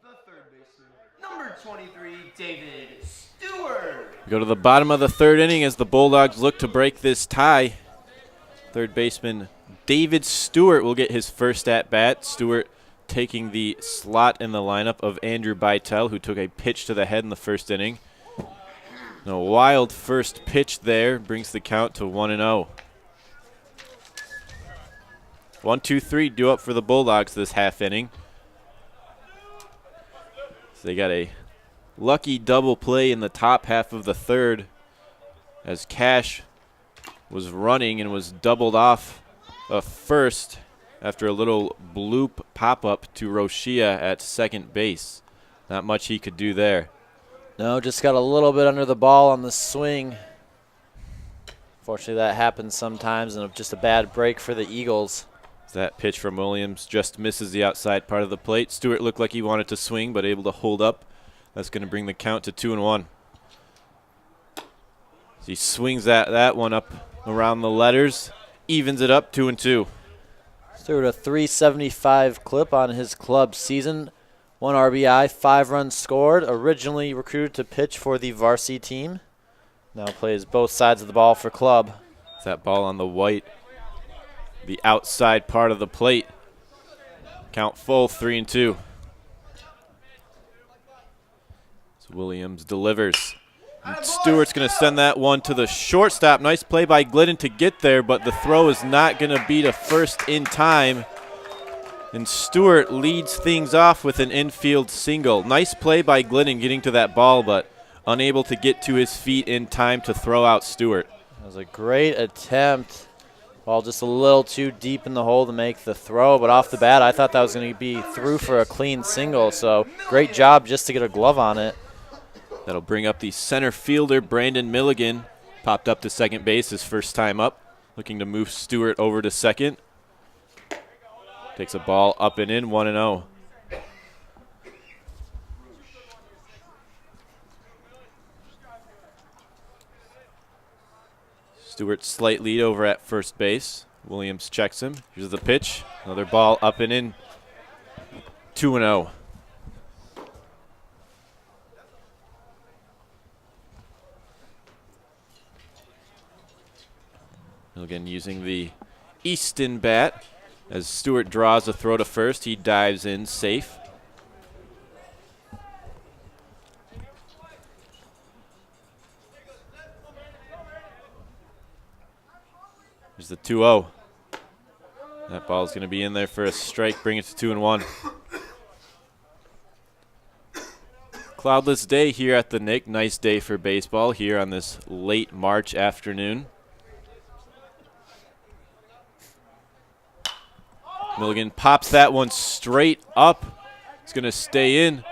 The third baseman, number 23, David Stewart. We go to the bottom of the third inning as the Bulldogs look to break this tie. Third baseman David Stewart will get his first at-bat. Stewart taking the slot in the lineup of Andrew Bytel, who took a pitch to the head in the first inning. And a wild first pitch there brings the count to 1-0. 1-2-3 due up for the Bulldogs this half inning. So they got a lucky double play in the top half of the third as Cash was running and was doubled off a first after a little bloop pop-up to Roshia at second base. Not much he could do there. No, just got a little bit under the ball on the swing. Fortunately, that happens sometimes, and just a bad break for the Eagles. That pitch from Williams just misses the outside part of the plate. Stewart looked like he wanted to swing, but able to hold up. That's going to bring the count to 2-1. He swings that one up around the letters, evens it up 2-2. Stewart a .375 clip on his club season. 1 RBI, 5 runs scored. Originally recruited to pitch for the varsity team. Now plays both sides of the ball for club. That ball on the white, the outside part of the plate. Count full, 3-2. So Williams delivers. And Stewart's going to send that one to the shortstop. Nice play by Glidden to get there, but the throw is not going to be to first in time. And Stewart leads things off with an infield single. Nice play by Glidden getting to that ball, but unable to get to his feet in time to throw out Stewart. That was a great attempt. Ball just a little too deep in the hole to make the throw, but off the bat, I thought that was going to be through for a clean single, so great job just to get a glove on it. That'll bring up the center fielder, Brandon Milligan. Popped up to second base his first time up. Looking to move Stewart over to second. Takes a ball up and in, 1-0. Stewart slight lead over at first base. Williams checks him. Here's the pitch. Another ball up and in, 2-0. Milligan using the Easton bat. As Stewart draws a throw to first, he dives in safe. There's the 2-0. That ball's going to be in there for a strike, bring it to 2-1. Cloudless day here at the Nick. Nice day for baseball here on this late March afternoon. Milligan pops that one straight up. It's going to stay in.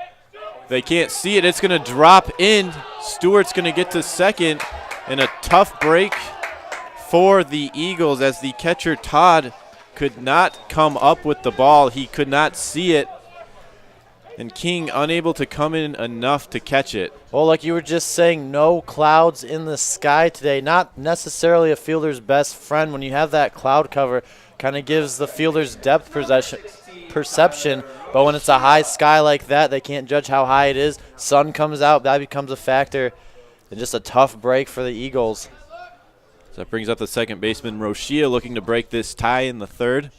They can't see it. It's going to drop in. Stewart's going to get to second. And a tough break for the Eagles as the catcher, Todd, could not come up with the ball. He could not see it. And King unable to come in enough to catch it. Well, like you were just saying, no clouds in the sky today. Not necessarily a fielder's best friend. When you have that cloud cover, kind of gives the fielder's depth perception. But when it's a high sky like that, they can't judge how high it is. Sun comes out, that becomes a factor. And just a tough break for the Eagles. So that brings up the second baseman, Roshia, looking to break this tie in the third.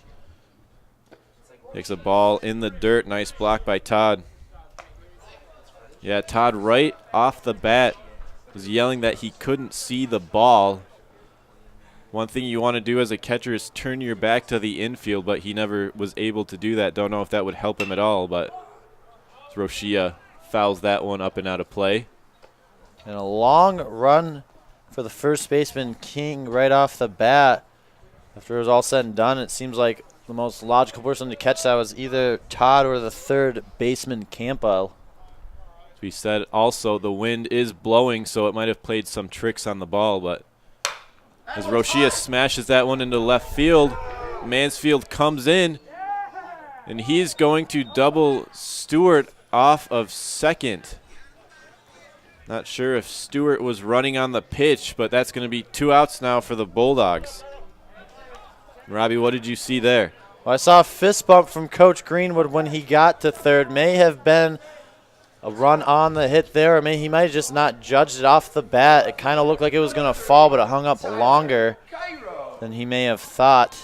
Takes a ball in the dirt. Nice block by Todd. Yeah, Todd right off the bat was yelling that he couldn't see the ball. One thing you want to do as a catcher is turn your back to the infield, but he never was able to do that. Don't know if that would help him at all, but Roshia fouls that one up and out of play. And a long run for the first baseman, King, right off the bat. After it was all said and done, it seems like the most logical person to catch that was either Todd or the third baseman, Campo. As we said, also, the wind is blowing, so it might have played some tricks on the ball, but as Roshia smashes that one into left field, Mansfield comes in, and he's going to double Stewart off of second. Not sure if Stewart was running on the pitch, but that's going to be 2 outs now for the Bulldogs. Robbie, what did you see there? Well, I saw a fist bump from Coach Greenwood when he got to third. May have been a run on the hit there, or he might have just not judged it off the bat. It kind of looked like it was going to fall, but it hung up longer than he may have thought.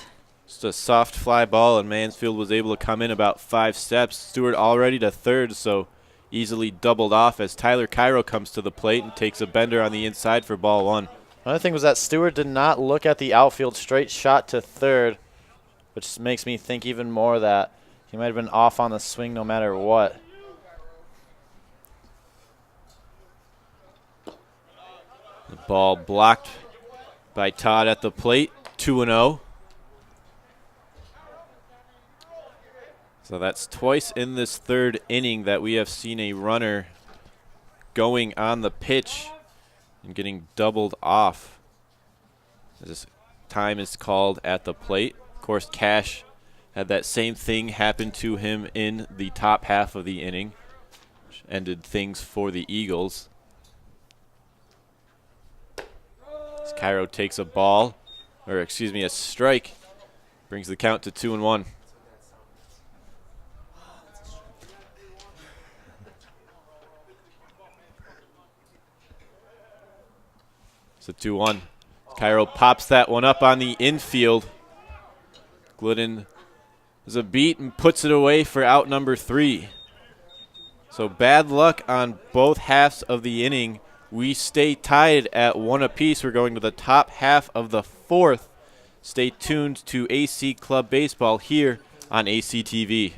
Just a soft fly ball, and Mansfield was able to come in about 5 steps. Stewart already to third, so easily doubled off as Tyler Cairo comes to the plate and takes a bender on the inside for ball 1. Another thing was that Stewart did not look at the outfield, straight shot to third, which makes me think even more that he might have been off on the swing no matter what. The ball blocked by Todd at the plate, 2-0. So that's twice in this third inning that we have seen a runner going on the pitch and getting doubled off. This time is called at the plate. Of course, Cash had that same thing happen to him in the top half of the inning, which ended things for the Eagles. As Cairo takes a strike, brings the count to 2-1. It's a 2-1. Cairo pops that one up on the infield. Glidden is a beat and puts it away for out number 3. So bad luck on both halves of the inning. We stay tied at 1 apiece. We're going to the top half of the 4th. Stay tuned to AC Club Baseball here on ACTV.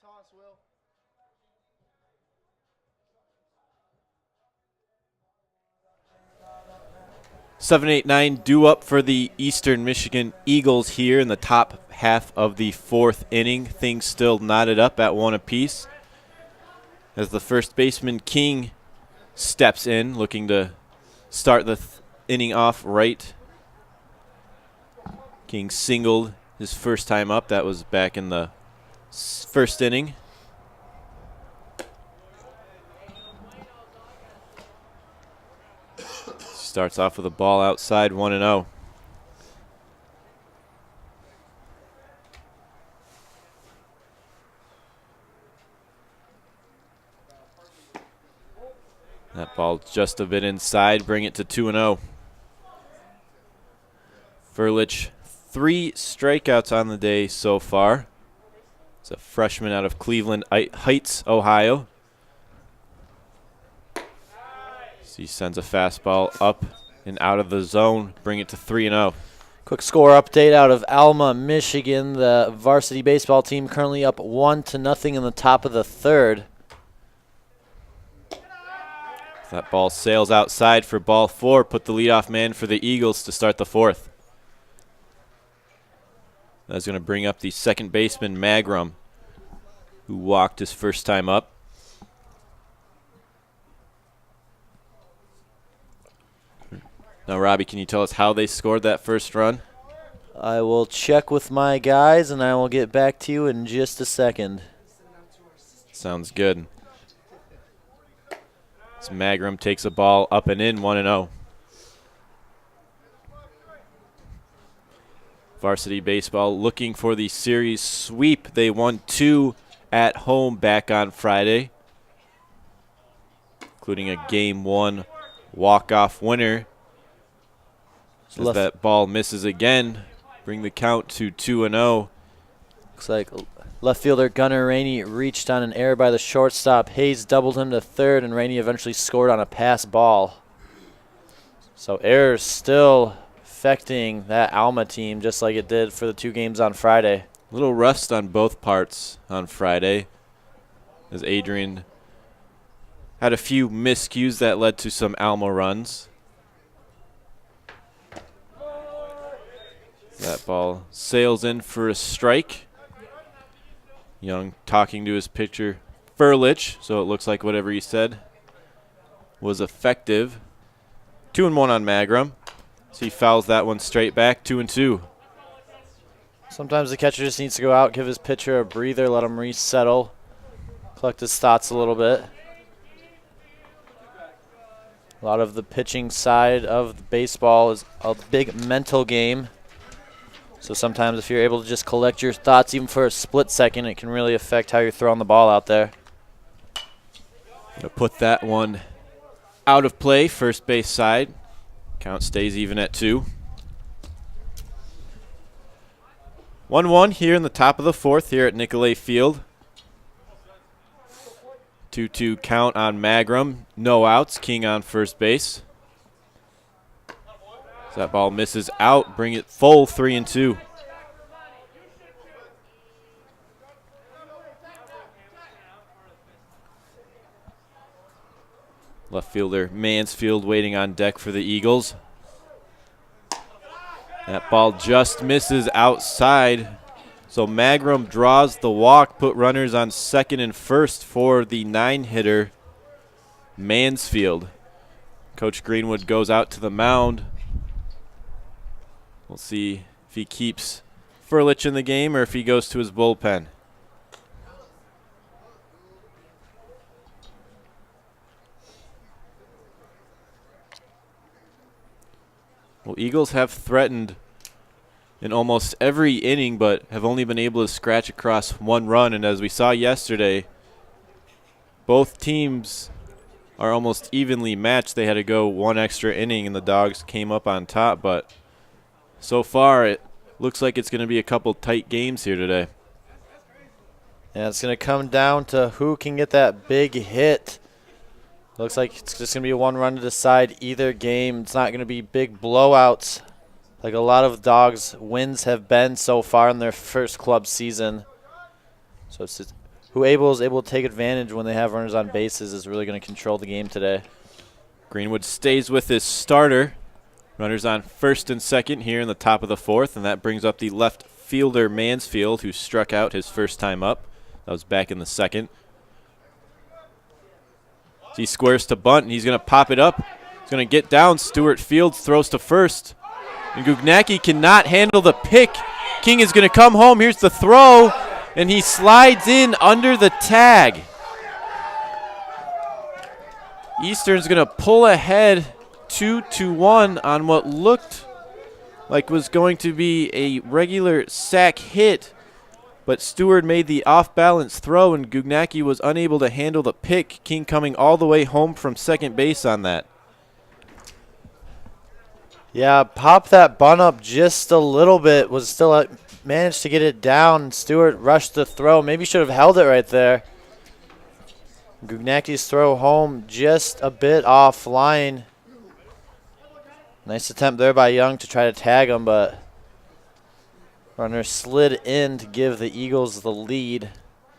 Toss, Will. Seven, 8, 9 due up for the Eastern Michigan Eagles here in the top half of the 4th inning. Things still knotted up at 1 apiece as the first baseman King steps in, looking to start the inning off right. King singled his first time up. That was back in the first inning. Starts off with a ball outside, 1-0. That ball just a bit inside, bring it to 2-0. Furlich, 3 strikeouts on the day so far. It's a freshman out of Cleveland Heights, Ohio. So he sends a fastball up and out of the zone, bring it to 3-0. Quick score update out of Alma, Michigan. The varsity baseball team currently up 1-0 in the top of the 3rd. That ball sails outside for ball 4. Put the leadoff man for the Eagles to start the 4th. That's going to bring up the second baseman, Magrum, who walked his first time up. Now, Robbie, can you tell us how they scored that first run? I will check with my guys, and I will get back to you in just a second. Sounds good. As Magrum takes a ball up and in, 1-0. Varsity baseball looking for the series sweep. They won 2 at home back on Friday, including a Game 1 walk-off winner As that ball misses again, bring the count to 2-0. Looks like left fielder Gunnar Rainey reached on an error by the shortstop. Hayes doubled him to third, and Rainey eventually scored on a pass ball. So errors still affecting that Alma team just like it did for the 2 games on Friday. A little rust on both parts on Friday, as Adrian had a few miscues that led to some Alma runs. That ball sails in for a strike. Young talking to his pitcher, Furlich, so it looks like whatever he said was effective. 2-1 on Magram. So he fouls that one straight back, 2-2. Sometimes the catcher just needs to go out, give his pitcher a breather, let him resettle, collect his thoughts a little bit. A lot of the pitching side of the baseball is a big mental game. So sometimes if you're able to just collect your thoughts even for a split second, it can really affect how you're throwing the ball out there. Gonna put that one out of play, first base side. Count stays even at 2. 1-1 here in the top of the 4th here at Nicolay Field. 2-2 count on Magram. No outs. King on first base. As that ball misses out, bring it full 3-2. Left fielder Mansfield waiting on deck for the Eagles. That ball just misses outside. So Magram draws the walk, put runners on second and first for the 9-hitter Mansfield. Coach Greenwood goes out to the mound. We'll see if he keeps Furlich in the game or if he goes to his bullpen. Well, Eagles have threatened in almost every inning, but have only been able to scratch across 1 run. And as we saw yesterday, both teams are almost evenly matched. They had to go 1 extra inning, and the Dogs came up on top. But so far, it looks like it's going to be a couple tight games here today. Yeah, it's going to come down to who can get that big hit. Looks like it's just going to be a 1 run to decide either game. It's not going to be big blowouts like a lot of Dogs' wins have been so far in their first club season. So it's just who is able to take advantage when they have runners on bases is really going to control the game today. Greenwood stays with his starter. Runners on first and second here in the top of the 4th, and that brings up the left fielder Mansfield, who struck out his first time up. That was back in the 2nd. He squares to bunt, and he's going to pop it up. He's going to get down. Stuart Fields throws to first. And Gugnacki cannot handle the pick. King is going to come home. Here's the throw, and he slides in under the tag. Eastern's going to pull ahead 2-1 on what looked like was going to be a regular sack hit. But Stewart made the off-balance throw, and Gugnacki was unable to handle the pick. King coming all the way home from second base on that. Yeah, pop that bunt up just a little bit. Was still managed to get it down. Stewart rushed the throw. Maybe should have held it right there. Gugnacki's throw home just a bit offline. Nice attempt there by Young to try to tag him, but runner slid in to give the Eagles the lead.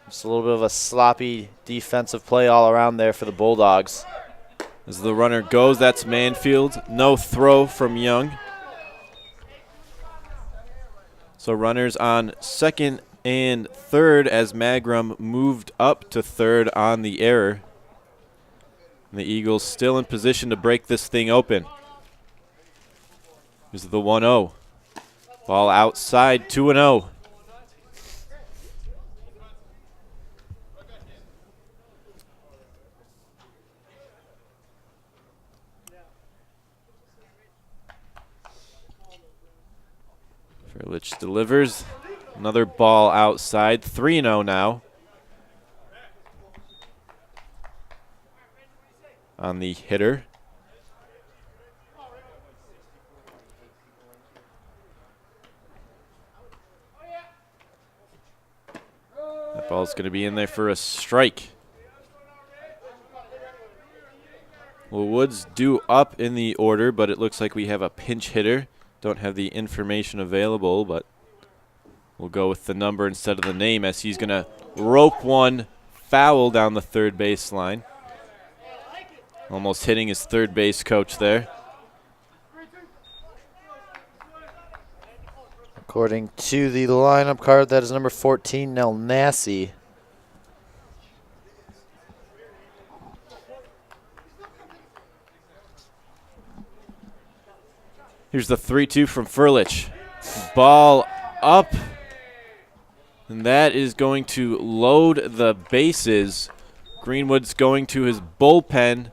Just a little bit of a sloppy defensive play all around there for the Bulldogs. As the runner goes, that's Mansfield. No throw from Young. So runners on second and third as Magram moved up to third on the error. And the Eagles still in position to break this thing open. Here's the 1-0. Ball outside, 2-0. Furlich delivers. Another ball outside, 3-0 now. On the hitter. Ball's going to be in there for a strike. Well, Woods due up in the order, but it looks like we have a pinch hitter. Don't have the information available, but we'll go with the number instead of the name as he's going to rope one foul down the third base line. Almost hitting his third base coach there. According to the lineup card, that is number 14, Nel Nassi. Here's the 3-2 from Furlich. Ball up. And that is going to load the bases. Greenwood's going to his bullpen.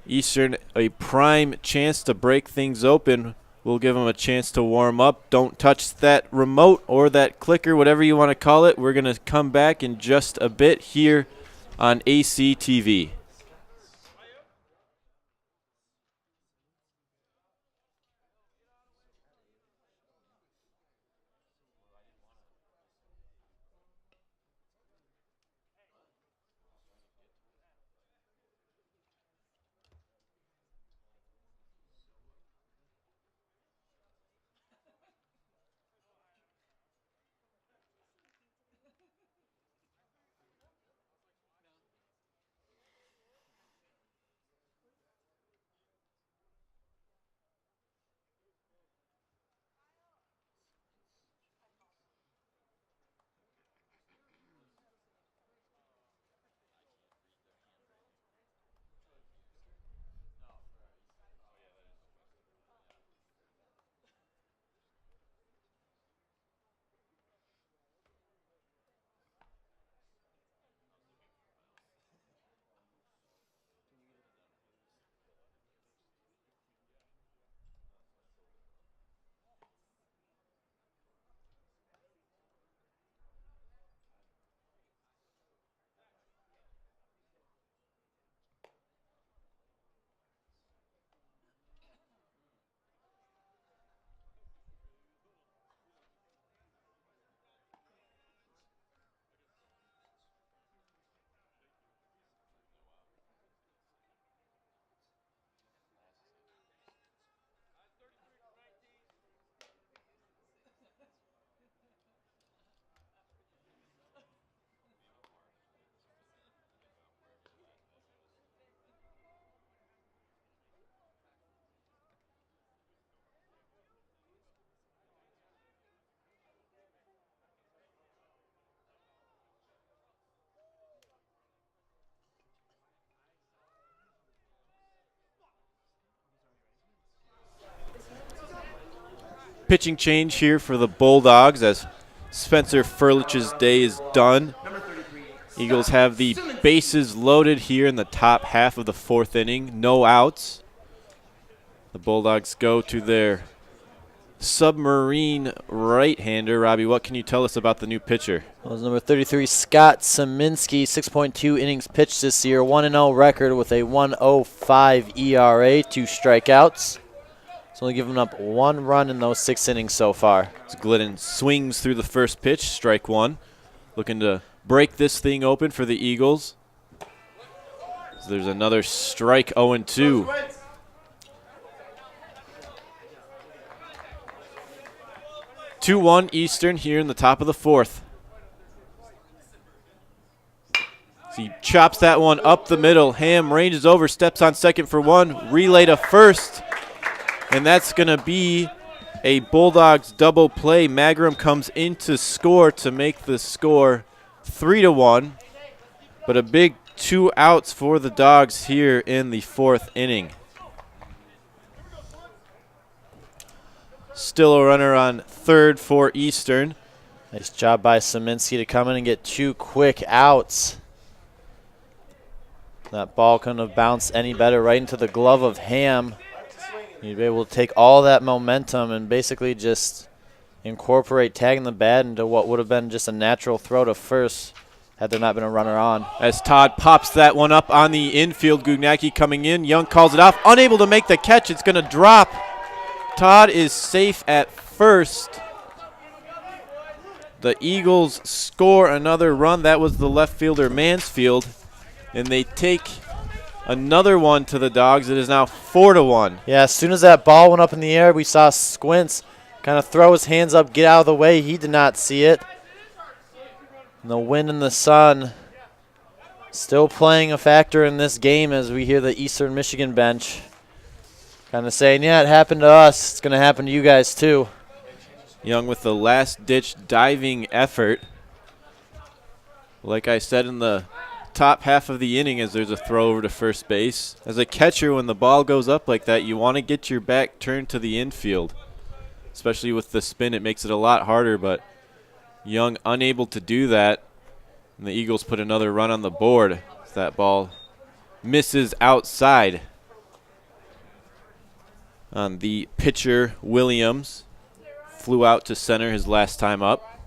Eastern, a prime chance to break things open. We'll give him a chance to warm up. Don't touch that remote or that clicker, whatever you want to call it. We're going to come back in just a bit here on ACTV. Pitching change here for the Bulldogs as Spencer Furlich's day is done. Eagles have the bases loaded here in the top half of the fourth inning. No outs. The Bulldogs go to their submarine right-hander. Robbie, what can you tell us about the new pitcher? Well, it's number 33, Scott Seminski, 6.2 innings pitched this year, 1-0 record with a 1.05 ERA, 2 strikeouts. He's only given up 1 run in those 6 innings so far. As Glidden swings through the first pitch, strike 1. Looking to break this thing open for the Eagles. So there's another strike, 0-2. Two-1 Eastern here in the top of the fourth. So he chops that one up the middle. Ham ranges over, steps on second for 1, relay to first. And that's going to be a Bulldogs double play. Magrum comes in to score to make the score 3-1. But a big 2 outs for the Dogs here in the fourth inning. Still a runner on third for Eastern. Nice job by Seminski to come in and get 2 quick outs. That ball couldn't have bounced any better right into the glove of Ham. You'd be able to take all that momentum and basically just incorporate tagging the bat into what would have been just a natural throw to first had there not been a runner on. As Todd pops that one up on the infield, Gugnacki coming in. Young calls it off, unable to make the catch. It's going to drop. Todd is safe at first. The Eagles score another run. That was the left fielder Mansfield, and they take another one to the Dogs. It is now 4-1. Yeah, as soon as that ball went up in the air, we saw Squints kind of throw his hands up, get out of the way. He did not see it. And the wind and the sun still playing a factor in this game as we hear the Eastern Michigan bench kind of saying, yeah, it happened to us. It's going to happen to you guys too. Young with the last-ditch diving effort. Like I said in the top half of the inning, as there's a throw over to first base. As a catcher, when the ball goes up like that, you want to get your back turned to the infield. Especially with the spin, it makes it a lot harder, but Young unable to do that. And the Eagles put another run on the board. That ball misses outside on the pitcher, Williams. Flew out to center his last time up.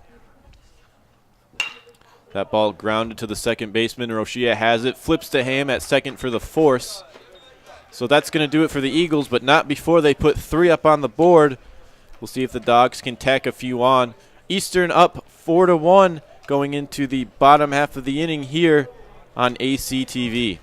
That ball grounded to the second baseman. Rochia has it. Flips to Ham at second for the force. So that's going to do it for the Eagles, but not before they put 3 up on the board. We'll see if the Dogs can tack a few on. Eastern up 4-1 going into the bottom half of the inning here on ACTV.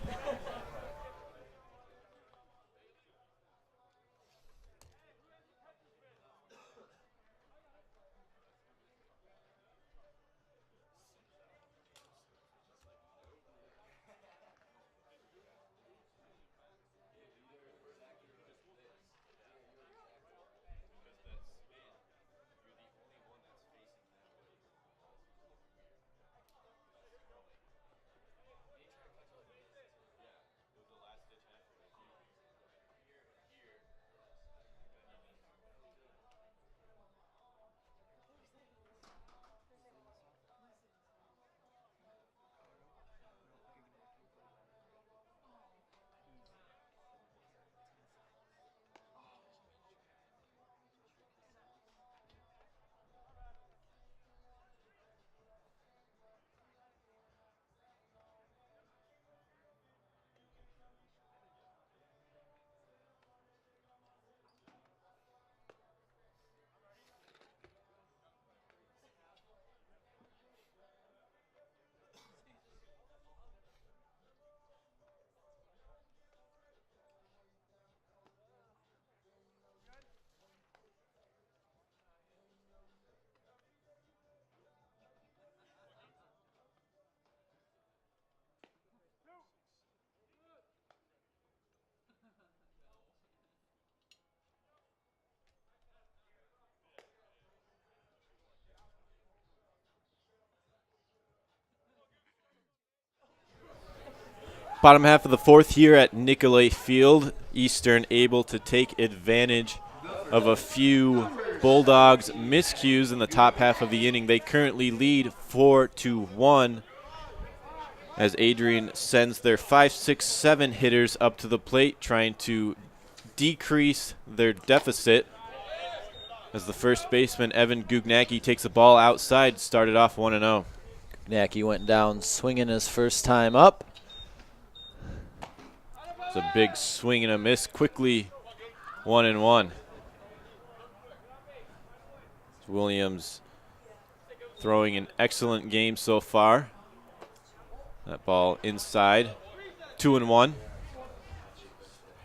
Bottom half of the fourth here at Nicolay Field. Eastern able to take advantage of a few Bulldogs miscues in the top half of the inning. They currently lead 4-1 as Adrian sends their 5, 6, 7 hitters up to the plate, trying to decrease their deficit. As the first baseman, Evan Gugnacki, takes the ball outside, started off 1-0. Gugnacki went down swinging his first time up. It's a big swing and a miss, quickly 1-1. Williams throwing an excellent game so far. That ball inside, 2-1.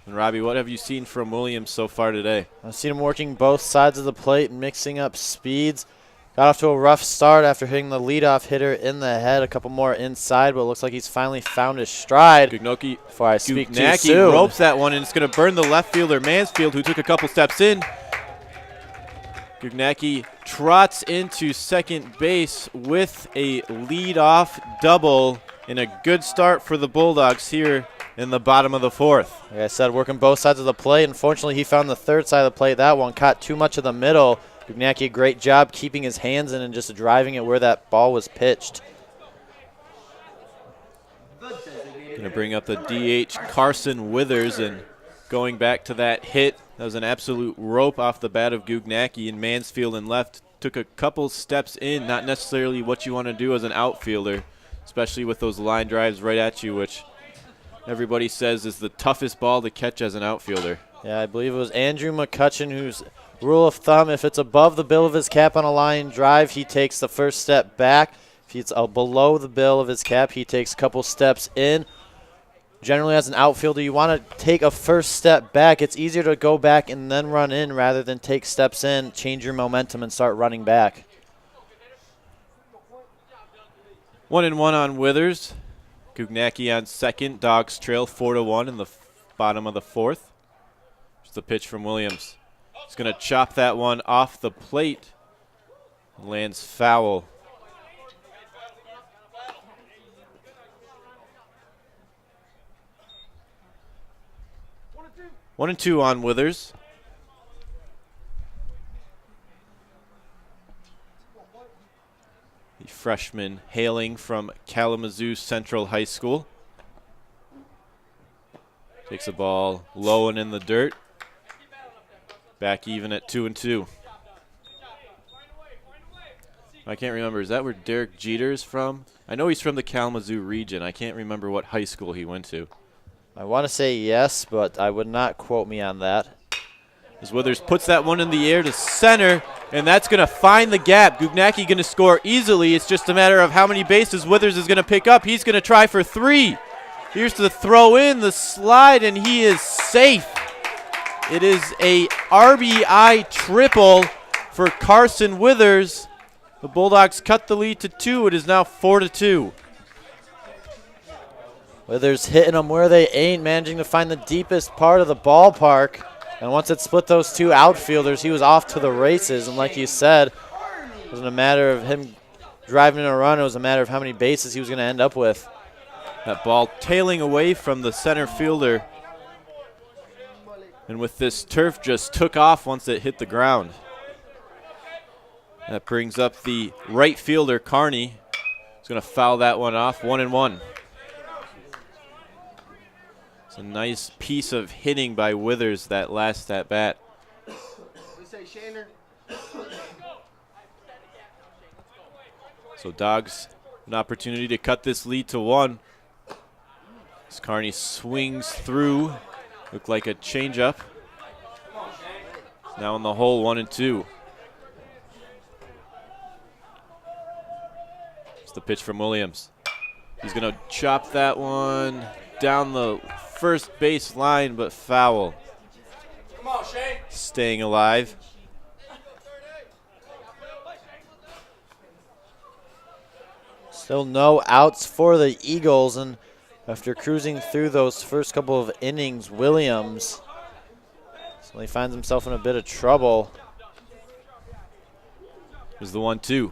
And Robbie, what have you seen from Williams so far today? I've seen him working both sides of the plate and mixing up speeds. Got off to a rough start after hitting the leadoff hitter in the head. A couple more inside, but it looks like he's finally found his stride. Before I speak too soon. Ropes that one, and it's going to burn the left fielder Mansfield, who took a couple steps in. Gugnacki trots into second base with a leadoff double, and a good start for the Bulldogs here in the bottom of the fourth. Like I said, working both sides of the plate. Unfortunately, he found the third side of the plate. That one caught too much of the middle. Gugnacki, a great job keeping his hands in and just driving it where that ball was pitched. Going to bring up the DH Carson Withers, and going back to that hit, that was an absolute rope off the bat of Gugnacki, and Mansfield in left took a couple steps in, not necessarily what you want to do as an outfielder, especially with those line drives right at you, which everybody says is the toughest ball to catch as an outfielder. Yeah, I believe it was Andrew McCutcheon who's Rule of thumb, if it's above the bill of his cap on a line drive, he takes the first step back. If it's below the bill of his cap, he takes a couple steps in. Generally, as an outfielder, you want to take a first step back. It's easier to go back and then run in rather than take steps in, change your momentum, and start running back. 1-1 on Withers. Gugnacki on second. Dogs trail 4-1 in the bottom of the fourth. Just a pitch from Williams. He's going to chop that one off the plate. Lands foul. 1-2 on Withers. The freshman hailing from Kalamazoo Central High School. Takes the ball low and in the dirt. Back even at 2-2. I can't remember. Is that where Derek Jeter is from? I know he's from the Kalamazoo region. I can't remember what high school he went to. I want to say yes, but I would not quote me on that. As Withers puts that one in the air to center, and that's going to find the gap. Gugnacki going to score easily. It's just a matter of how many bases Withers is going to pick up. He's going to try for 3. Here's the throw in, the slide, and he is safe. It is a RBI triple for Carson Withers. The Bulldogs cut the lead to 2. It is now 4-2. Withers hitting them where they ain't, managing to find the deepest part of the ballpark. And once it split those two outfielders, he was off to the races. And like you said, it wasn't a matter of him driving in a run. It was a matter of how many bases he was going to end up with. That ball tailing away from the center fielder. And with this turf just took off once it hit the ground. That brings up the right fielder, Carney. He's going to foul that one off, 1-1. It's a nice piece of hitting by Withers that last at bat. So Dogs, an opportunity to cut this lead to 1. As Carney swings through, looked like a changeup. Now in the hole, 1-2. It's the pitch from Williams. He's going to chop that one down the first base line, but foul. Come on, Shane. Staying alive. Still no outs for the Eagles, and after cruising through those first couple of innings, Williams suddenly finds himself in a bit of trouble. Here's the 1-2.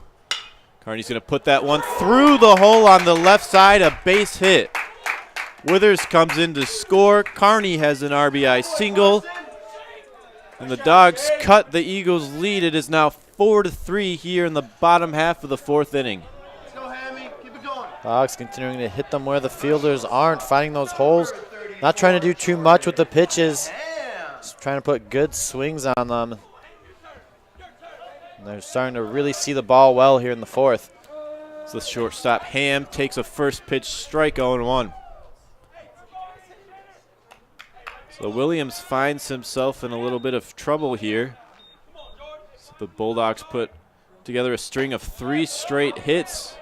Carney's going to put that one through the hole on the left side, a base hit. Withers comes in to score. Carney has an RBI single. And the Dogs cut the Eagles' lead. It is now 4-3 here in the bottom half of the fourth inning. Let's go, Hammy. Keep it going. Dogs continuing to hit them where the fielders aren't, finding those holes. Not trying to do too much with the pitches. Just trying to put good swings on them. And they're starting to really see the ball well here in the fourth. So the shortstop, Ham, takes a first pitch strike, 0-1. So Williams finds himself in a little bit of trouble here. So the Bulldogs put together a string of 3 straight hits.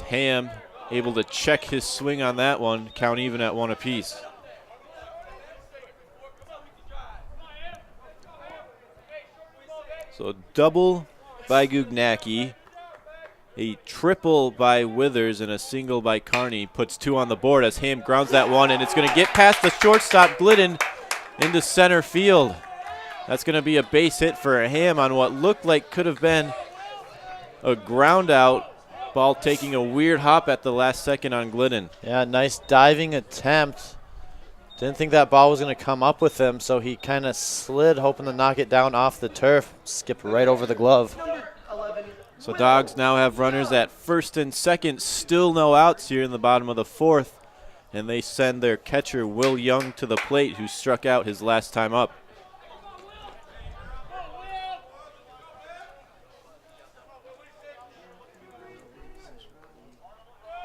Ham able to check his swing on that one, count even at 1 apiece. So a double by Gugnacki, a triple by Withers, and a single by Carney puts 2 on the board as Ham grounds that one, and it's going to get past the shortstop Glidden into center field. That's going to be a base hit for Ham on what looked like could have been a ground out. Ball taking a weird hop at the last second on Glidden. Yeah, nice diving attempt. Didn't think that ball was going to come up with him, so he kind of slid, hoping to knock it down off the turf. Skipped right over the glove. So Dogs now have runners at first and second. Still no outs here in the bottom of the fourth. And they send their catcher, Will Young, to the plate, who struck out his last time up.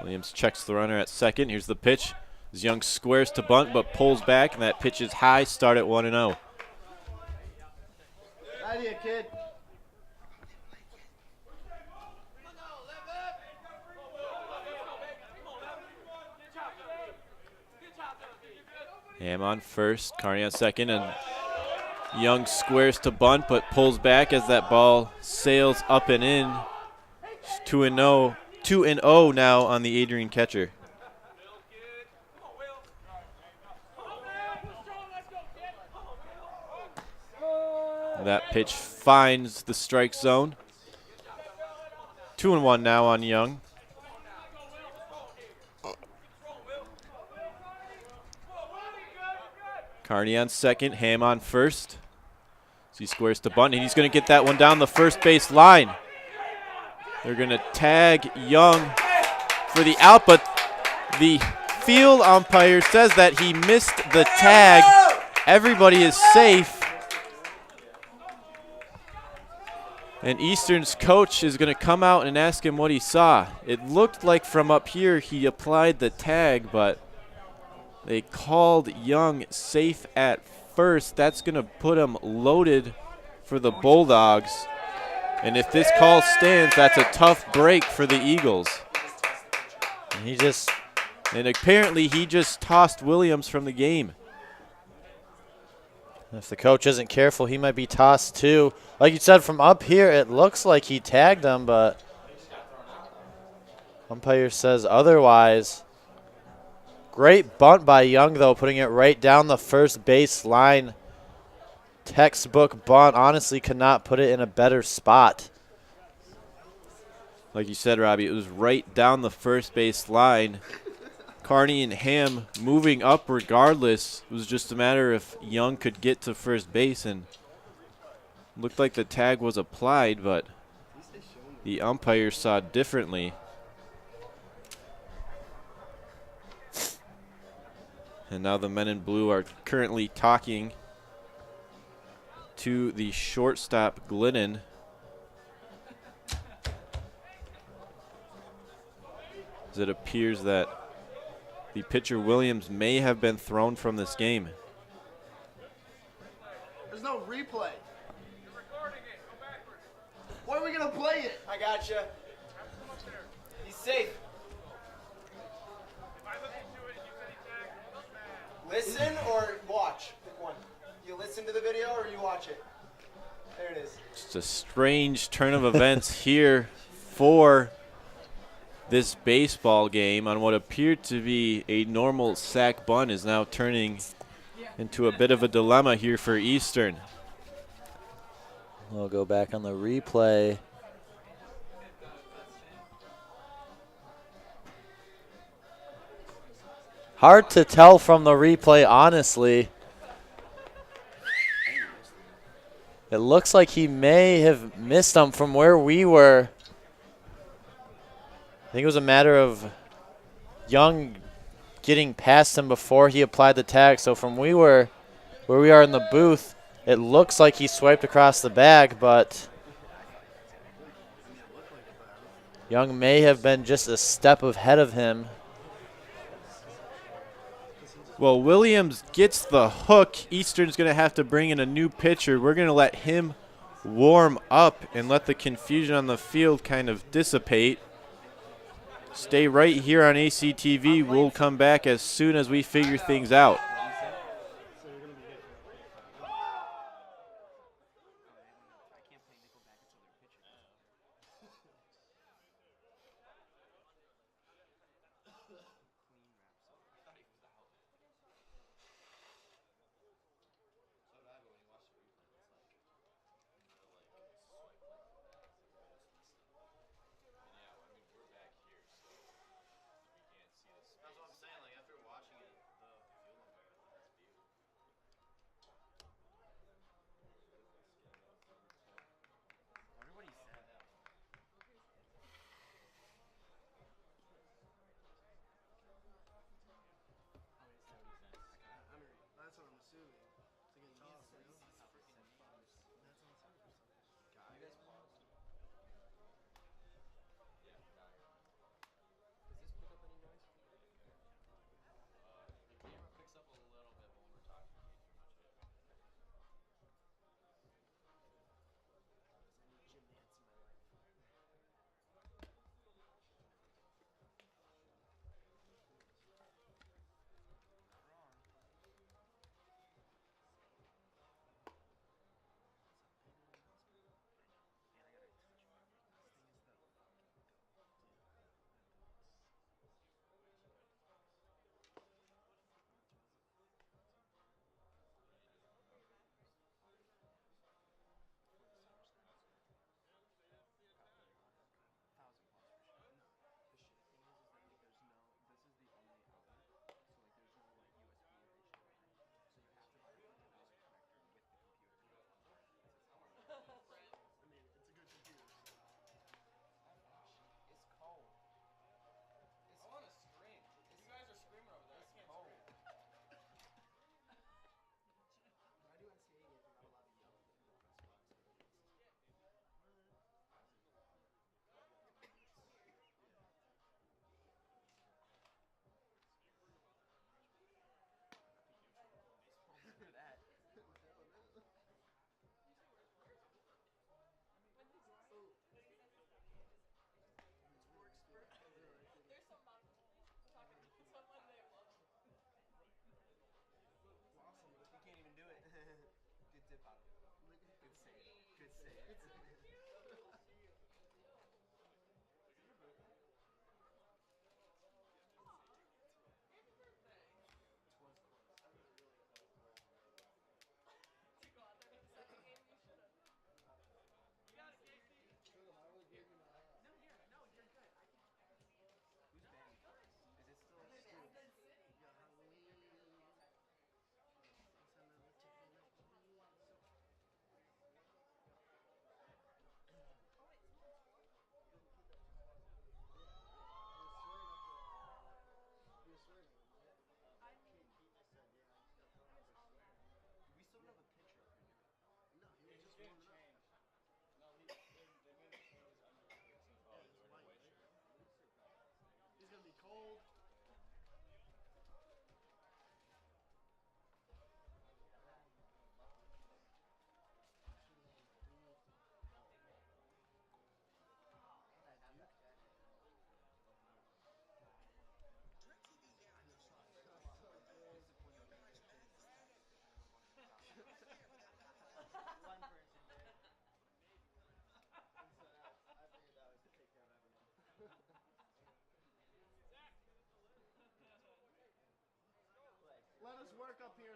Williams checks the runner at second. Here's the pitch. As Young squares to bunt but pulls back, and that pitch is high. Start at 1-0. ya, kid. Ham on first, Carney on second, and Young squares to bunt but pulls back as that ball sails up and in. 2-0, 2-0 now on the Adrian catcher. That pitch finds the strike zone. 2-1 now on Young. Carney on second, Ham on first. So he squares to bunt, and he's going to get that one down the first base line. They're going to tag Young for the out, but the field umpire says that he missed the tag. Everybody is safe. And Eastern's coach is going to come out and ask him what he saw. It looked like from up here he applied the tag, but they called Young safe at first. That's going to put him loaded for the Bulldogs. And if this call stands, that's a tough break for the Eagles. And apparently he just tossed Williams from the game. If the coach isn't careful, he might be tossed too. Like you said, from up here, it looks like he tagged him, but umpire says otherwise. Great bunt by Young, though, putting it right down the first base line. Textbook bunt. Honestly, could not put it in a better spot. Like you said, Robbie, it was right down the first base line. Carney and Ham moving up regardless. It was just a matter if Young could get to first base, and looked like the tag was applied, but the umpire saw differently. And now the men in blue are currently talking to the shortstop, Glidden. As it appears that the pitcher, Williams, may have been thrown from this game. There's no replay. You're recording it. Go backwards. Why are we going to play it? I gotcha. He's safe. Listen or watch? Pick one. You listen to the video or you watch it? There it is. Just a strange turn of events here for this baseball game on what appeared to be a normal sack bunt is now turning into a bit of a dilemma here for Eastern. We'll go back on the replay. Hard to tell from the replay, honestly. It looks like he may have missed them from where we were. I think it was a matter of Young getting past him before he applied the tag. So from where we are in the booth, it looks like he swiped across the bag, but Young may have been just a step ahead of him. Well, Williams gets the hook. Eastern's going to have to bring in a new pitcher. We're going to let him warm up and let the confusion on the field kind of dissipate. Stay right here on ACTV. We'll come back as soon as we figure things out.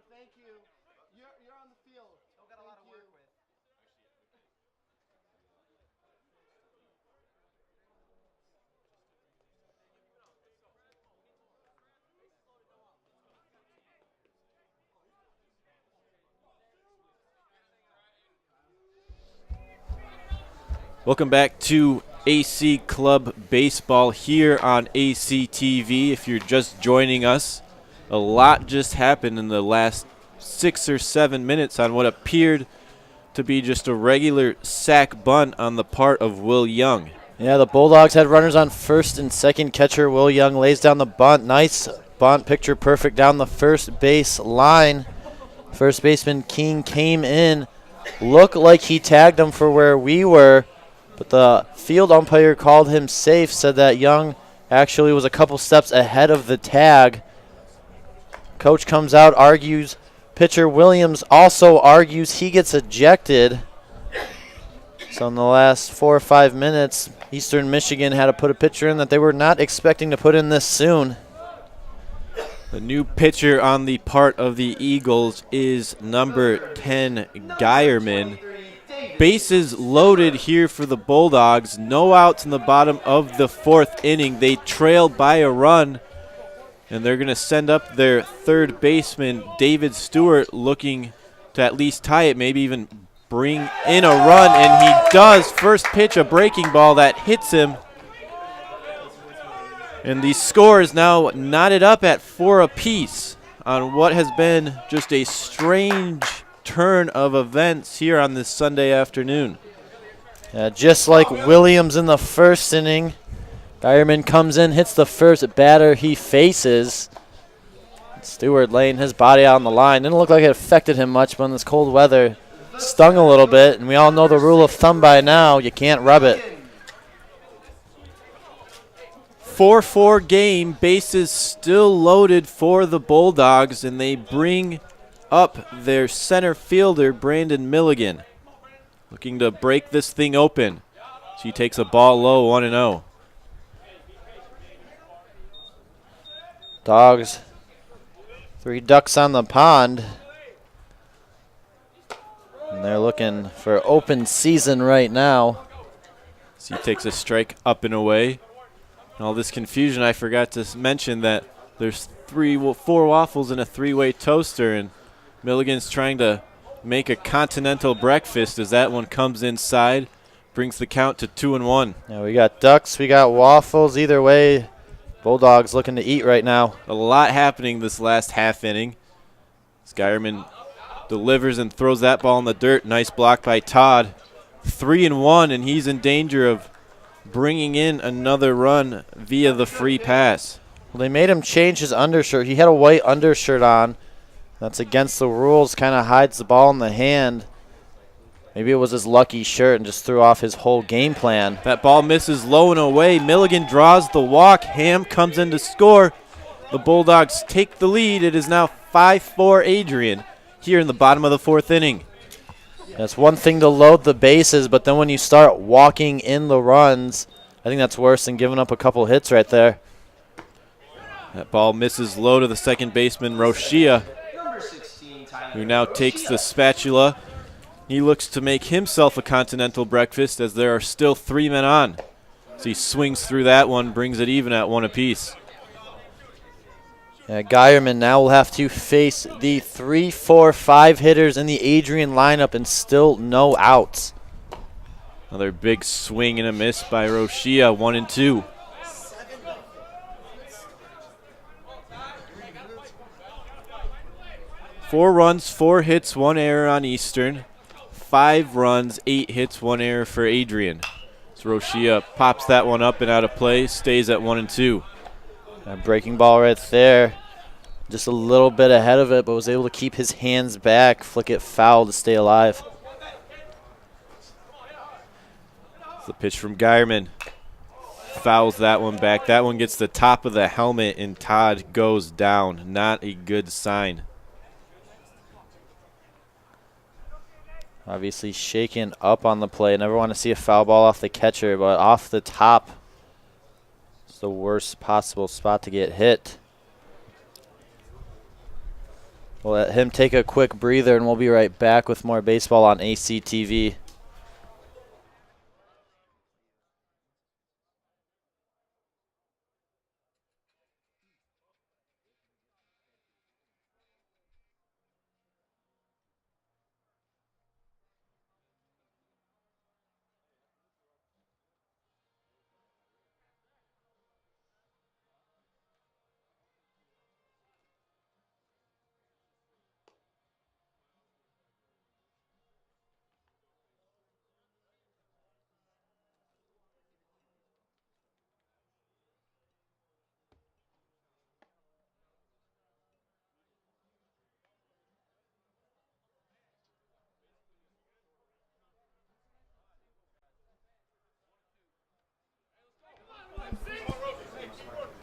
thank you. You're on the field. Still got a lot of work with. Welcome back to AC Club Baseball here on ACTV. If you're just joining us, a lot just happened in the last 6 or 7 minutes on what appeared to be just a regular sack bunt on the part of Will Young. Yeah, the Bulldogs had runners on first and second. Catcher Will Young lays down the bunt. Nice bunt, picture perfect down the first base line. First baseman King came in. Looked like he tagged him for where we were, but the field umpire called him safe, said that Young actually was a couple steps ahead of the tag. Coach comes out, argues. Pitcher Williams also argues. He gets ejected. So in the last 4 or 5 minutes, Eastern Michigan had to put a pitcher in that they were not expecting to put in this soon. The new pitcher on the part of the Eagles is number 10, Geierman. Bases loaded here for the Bulldogs. No outs in the bottom of the 4th inning. They trail by a run, and they're going to send up their third baseman, David Stewart, looking to at least tie it, maybe even bring in a run, and he does. First pitch, a breaking ball that hits him. And the score is now knotted up at 4 apiece on what has been just a strange turn of events here on this Sunday afternoon. Just like Williams in the first inning, Geierman comes in, hits the first batter he faces. Stewart laying his body out on the line. Didn't look like it affected him much, but in this cold weather, stung a little bit. And we all know the rule of thumb by now, you can't rub it. 4-4 game, bases still loaded for the Bulldogs, and they bring up their center fielder, Brandon Milligan, looking to break this thing open. She takes a ball low, 1-0. Dogs, 3 ducks on the pond. And they're looking for open season right now. She takes a strike up and away. And all this confusion, I forgot to mention that there's 4 waffles in a 3-way toaster, and Milligan's trying to make a continental breakfast as that one comes inside, brings the count to 2-1. Yeah, we got ducks, we got waffles. Either way, Bulldogs looking to eat right now. A lot happening this last half inning. Geierman delivers and throws that ball in the dirt. Nice block by Todd. 3-1, and he's in danger of bringing in another run via the free pass. Well, they made him change his undershirt. He had a white undershirt on. That's against the rules, kind of hides the ball in the hand. Maybe it was his lucky shirt and just threw off his whole game plan. That ball misses low and away. Milligan draws the walk. Ham comes in to score. The Bulldogs take the lead. It is now 5-4 Adrian here in the bottom of the 4th inning. It's one thing to load the bases, but then when you start walking in the runs, I think that's worse than giving up a couple hits right there. That ball misses low to the second baseman, Roshia, who now takes the spatula. He looks to make himself a continental breakfast as there are still 3 men on. So he swings through that one, brings it even at 1 apiece. Geierman now will have to face the 3, 4, 5 hitters in the Adrian lineup and still no outs. Another big swing and a miss by Roshia, 1-2. Four runs, 4 hits, 1 error on Eastern. 5 runs, 8 hits, 1 error for Adrian. So Roshia pops that one up and out of play, stays at 1-2. A breaking ball right there. Just a little bit ahead of it, but was able to keep his hands back, flick it foul to stay alive. The pitch from Geierman. Fouls that one back. That one gets the top of the helmet, and Todd goes down. Not a good sign. Obviously shaken up on the play. Never want to see a foul ball off the catcher, but off the top, it's the worst possible spot to get hit. We'll let him take a quick breather, and we'll be right back with more baseball on ACTV.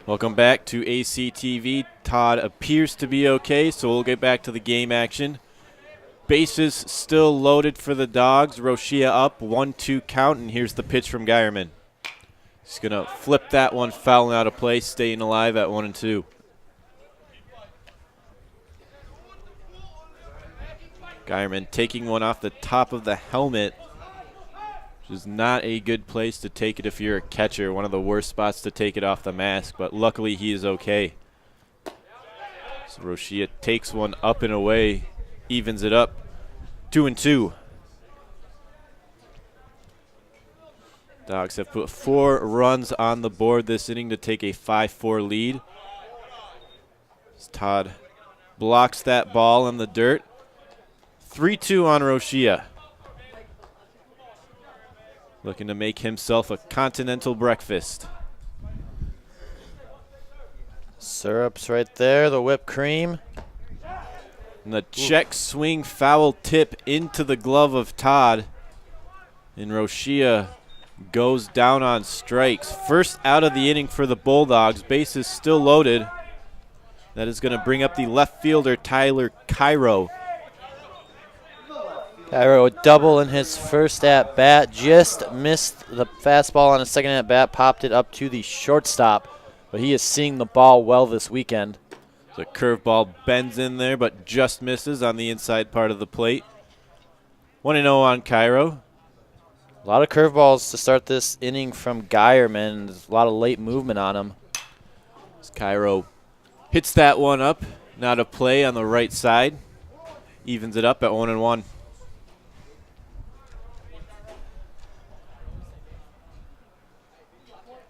Welcome back to ACTV. Todd appears to be okay, so we'll get back to the game action. Bases still loaded for the Dogs. Rochia up, 1-2 count, and here's the pitch from Geierman. He's going to flip that one, fouling out of play, staying alive at 1-2. Geierman taking one off the top of the helmet, which is not a good place to take it if you're a catcher. One of the worst spots to take it off the mask, but luckily he is okay. So Rochia takes one up and away, evens it up, 2-2. Dogs have put 4 runs on the board this inning to take a 5-4 lead. As Todd blocks that ball in the dirt. 3-2 on Rochia. Looking to make himself a continental breakfast. Syrups right there, the whipped cream. And the check swing foul tip into the glove of Todd. And Rochia goes down on strikes. First out of the inning for the Bulldogs. Bases still loaded. That is going to bring up the left fielder, Tyler Cairo. Cairo a double in his first at-bat. Just missed the fastball on his second at-bat. Popped it up to the shortstop. But he is seeing the ball well this weekend. The curveball bends in there, but just misses on the inside part of the plate. 1-0 on Cairo. A lot of curveballs to start this inning from Geierman. There's a lot of late movement on him. As Cairo hits that one up. Now to play on the right side. Evens it up at 1-1.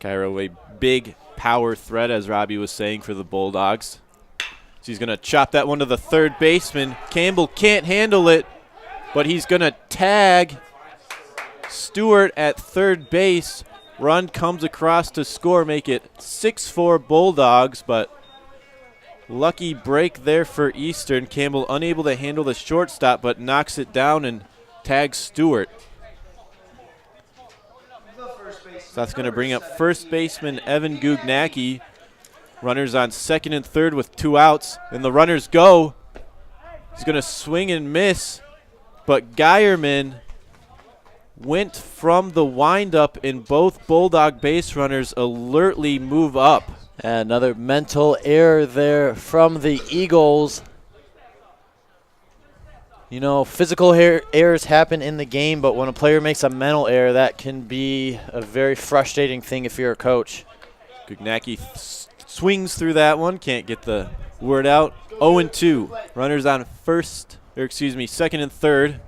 Cairo, a big power threat, as Robbie was saying, for the Bulldogs. So he's going to chop that one to the third baseman. Campbell can't handle it, but he's going to tag Stewart at third base. Run comes across to score, make it 6-4 Bulldogs, but lucky break there for Eastern. Campbell unable to handle the shortstop, but knocks it down and tags Stewart. So that's going to bring up first baseman Evan Gugnacki. Runners on second and third with 2 outs, and the runners go. He's going to swing and miss, but Geierman went from the windup, and both Bulldog base runners alertly move up. And another mental error there from the Eagles. You know, physical errors happen in the game, but when a player makes a mental error, that can be a very frustrating thing if you're a coach. Gugnacki swings through that one, can't get the word out. 0-2. Runners on second and third.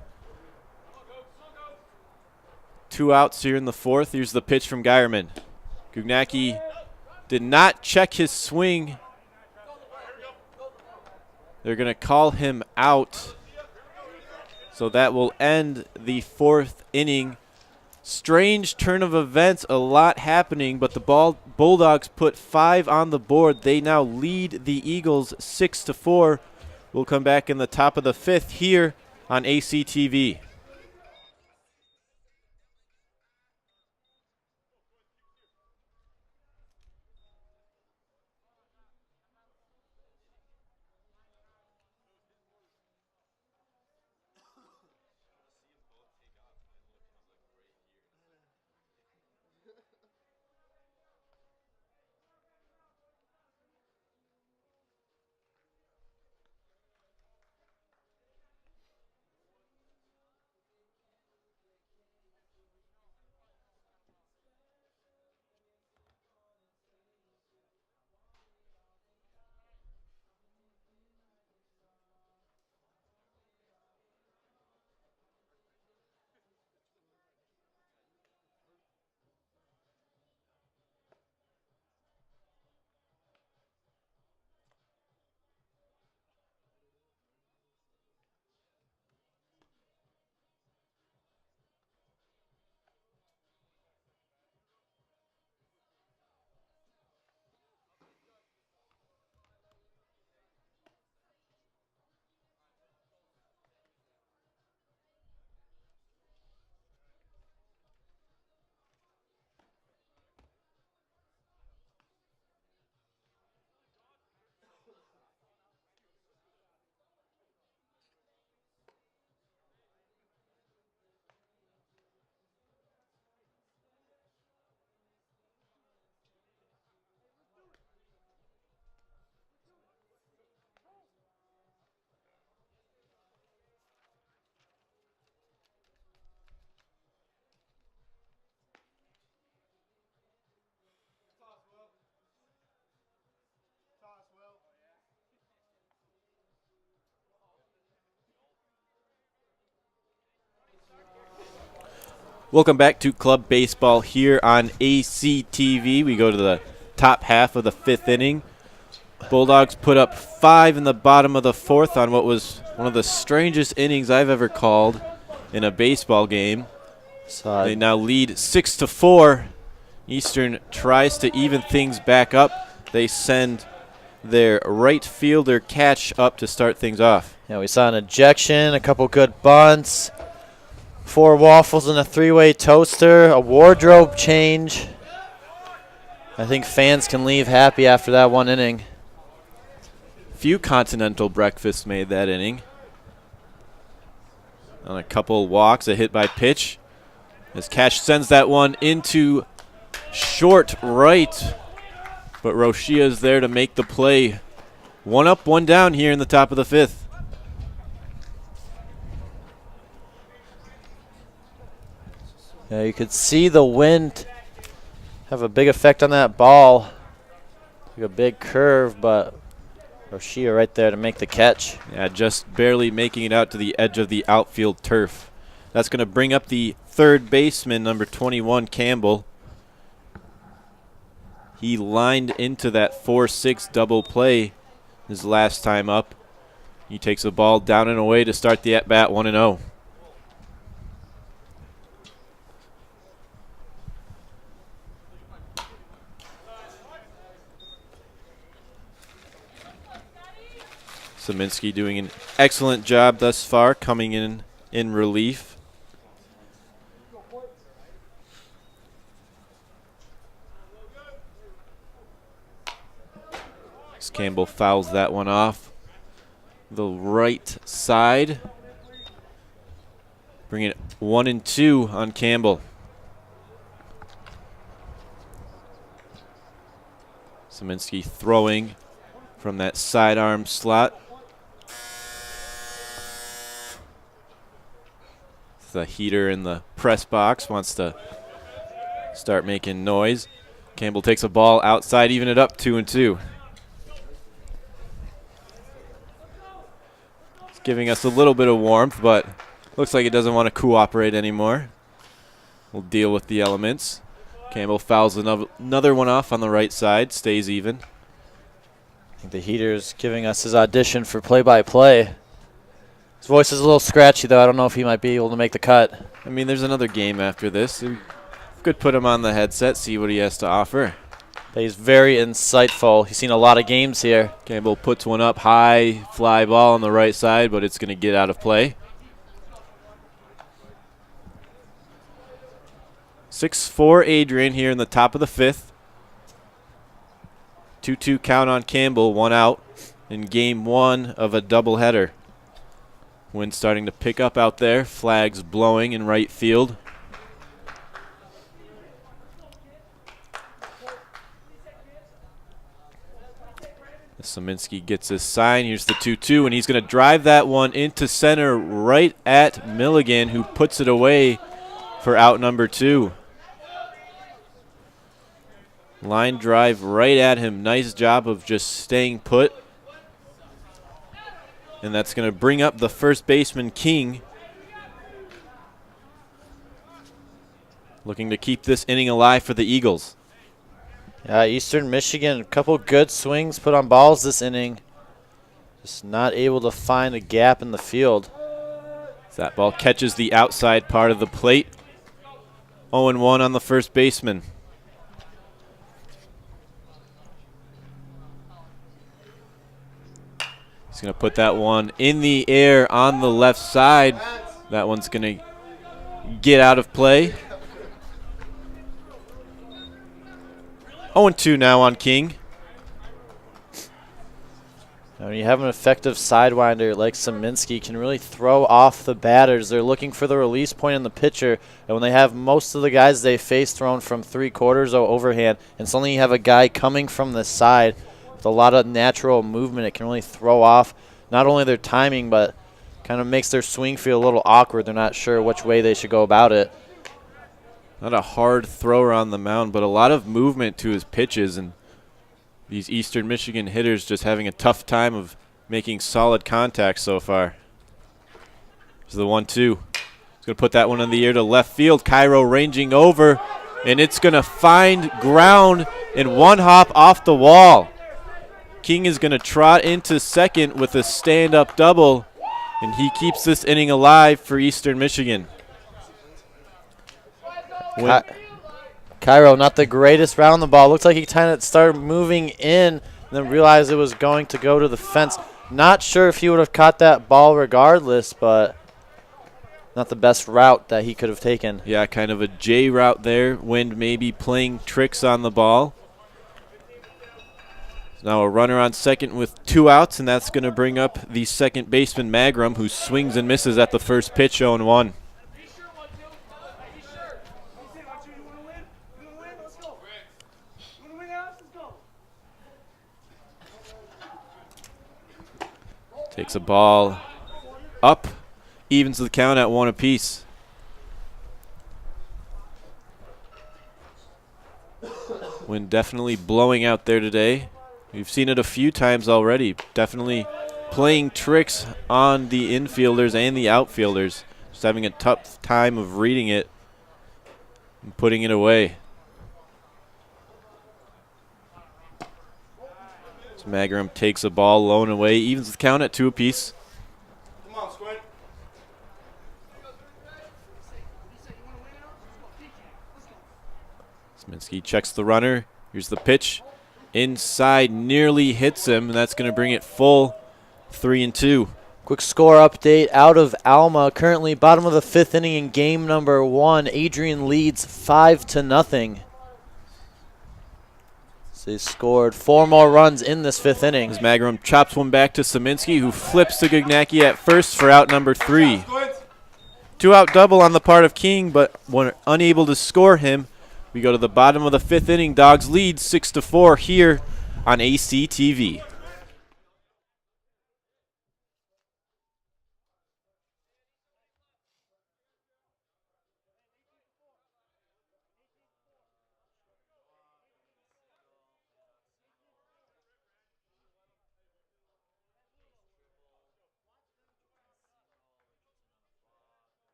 2 outs here in the fourth. Here's the pitch from Geierman. Gugnacki did not check his swing. They're going to call him out. So that will end the fourth inning. Strange turn of events, a lot happening, but the Bulldogs put 5 on the board. They now lead the Eagles 6-4. We'll come back in the top of the 5th here on ACTV. Welcome back to Club Baseball here on ACTV. We go to the top half of the 5th inning. Bulldogs put up 5 in the bottom of the 4th on what was one of the strangest innings I've ever called in a baseball game. They now lead 6-4. Eastern tries to even things back up. They send their right fielder Catch up to start things off. Yeah, we saw an ejection, a couple good bunts, 4 waffles and a 3-way toaster, a wardrobe change. I think fans can leave happy after that 1 inning. Few continental breakfasts made that inning. On a couple walks, a hit by pitch. As Cash sends that one into short right. But Roshia is there to make the play. 1 up, 1 down here in the top of the 5th. Yeah, you could see the wind have a big effect on that ball. Like a big curve, but Roshia right there to make the catch. Yeah, just barely making it out to the edge of the outfield turf. That's going to bring up the third baseman, number 21, Campbell. He lined into that 4-6 double play his last time up. He takes the ball down and away to start the at-bat 1-0. Saminsky doing an excellent job thus far, coming in relief. As Campbell fouls that one off the right side. Bring it 1-2 on Campbell. Saminsky throwing from that sidearm slot. The heater in the press box wants to start making noise. Campbell takes a ball outside, even it up 2-2. It's giving us a little bit of warmth, but looks like it doesn't want to cooperate anymore. We'll deal with the elements. Campbell fouls another one off on the right side, stays even. I think the heater's giving us his audition for play-by-play. His voice is a little scratchy, though. I don't know if he might be able to make the cut. I mean, there's another game after this. We could put him on the headset, see what he has to offer. But he's very insightful. He's seen a lot of games here. Campbell puts one up high, fly ball on the right side, but it's going to get out of play. 6-4 Adrian here in the top of the 5th. 2-2 count on Campbell, 1 out in game 1 of a doubleheader. Wind starting to pick up out there. Flags blowing in right field. Saminsky gets his sign. Here's the 2-2, and he's going to drive that one into center right at Milligan, who puts it away for out number 2. Line drive right at him. Nice job of just staying put. And that's going to bring up the first baseman, King. Looking to keep this inning alive for the Eagles. Eastern Michigan, a couple good swings put on balls this inning. Just not able to find a gap in the field. That ball catches the outside part of the plate. 0-1 on the first baseman. He's going to put that one in the air on the left side. That one's going to get out of play. 0-2 now on King. When you have an effective sidewinder like Saminsky, can really throw off the batters. They're looking for the release point in the pitcher, and when they have most of the guys they face thrown from 3/4 or overhand, and suddenly you have a guy coming from the side with a lot of natural movement, it can really throw off not only their timing, but kind of makes their swing feel a little awkward. They're not sure which way they should go about it. Not a hard thrower on the mound, but a lot of movement to his pitches, and these Eastern Michigan hitters just having a tough time of making solid contact so far. Here's the 1-2. He's going to put that one in the air to left field. Cairo ranging over, and it's going to find ground and one hop off the wall. King is going to trot into second with a stand-up double, and he keeps this inning alive for Eastern Michigan. Cairo, not the greatest round the ball. Looks like he kind of started moving in and then realized it was going to go to the fence. Not sure if he would have caught that ball regardless, but not the best route that he could have taken. Yeah, kind of a J route there. Wind maybe playing tricks on the ball. Now a runner on second with 2 outs, and that's going to bring up the second baseman, Magrum, who swings and misses at the first pitch, 0-1. Takes a ball up, evens the count at 1 apiece. Wind definitely blowing out there today. We've seen it a few times already. Definitely playing tricks on the infielders and the outfielders. Just having a tough time of reading it and putting it away. So Magrum takes a ball low and away, evens the count at 2 apiece. Come on, Squint. Sminsky checks the runner. Here's the pitch. Inside, nearly hits him, and that's going to bring it full 3-2. Quick score update out of Alma. Currently bottom of the 5th inning in game number 1. Adrian leads 5-0. So they scored 4 more runs in this 5th inning. As Magrum chops one back to Saminsky, who flips to Gugnacki at first for out number 3. 2-out double on the part of King, but when unable to score him, we go to the bottom of the 5th inning. Dogs lead 6-4 here on ACTV.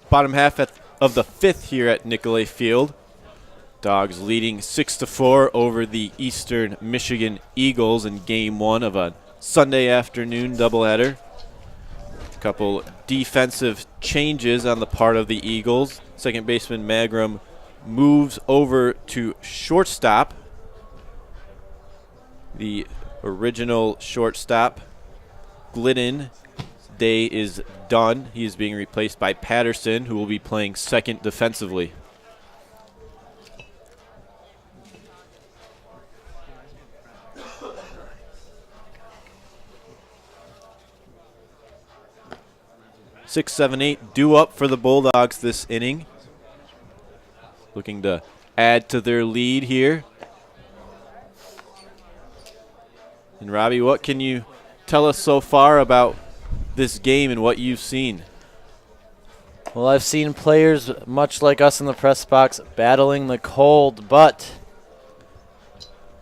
Bottom half of the 5th here at Nicolay Field. Dogs leading 6-4 over the Eastern Michigan Eagles in Game 1 of a Sunday afternoon doubleheader. A couple defensive changes on the part of the Eagles. Second baseman Magrum moves over to shortstop. The original shortstop, Glidden, day is done. He is being replaced by Patterson, who will be playing second defensively. Six, 7, 8 due up for the Bulldogs this inning. Looking to add to their lead here. And Robbie, what can you tell us so far about this game and what you've seen? Well, I've seen players much like us in the press box battling the cold, but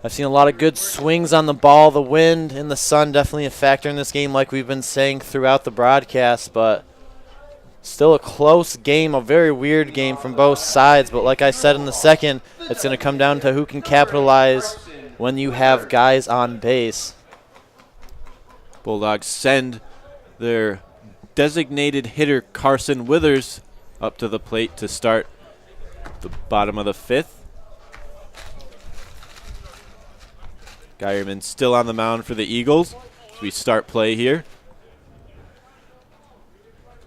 I've seen a lot of good swings on the ball. The wind and the sun definitely a factor in this game, like we've been saying throughout the broadcast, but Still a close game, a very weird game from both sides, but like I said in the second, it's going to come down to who can capitalize when you have guys on base. Bulldogs send their designated hitter Carson Withers up to the plate to start the bottom of the 5th. Geierman still on the mound for the Eagles as we start play here.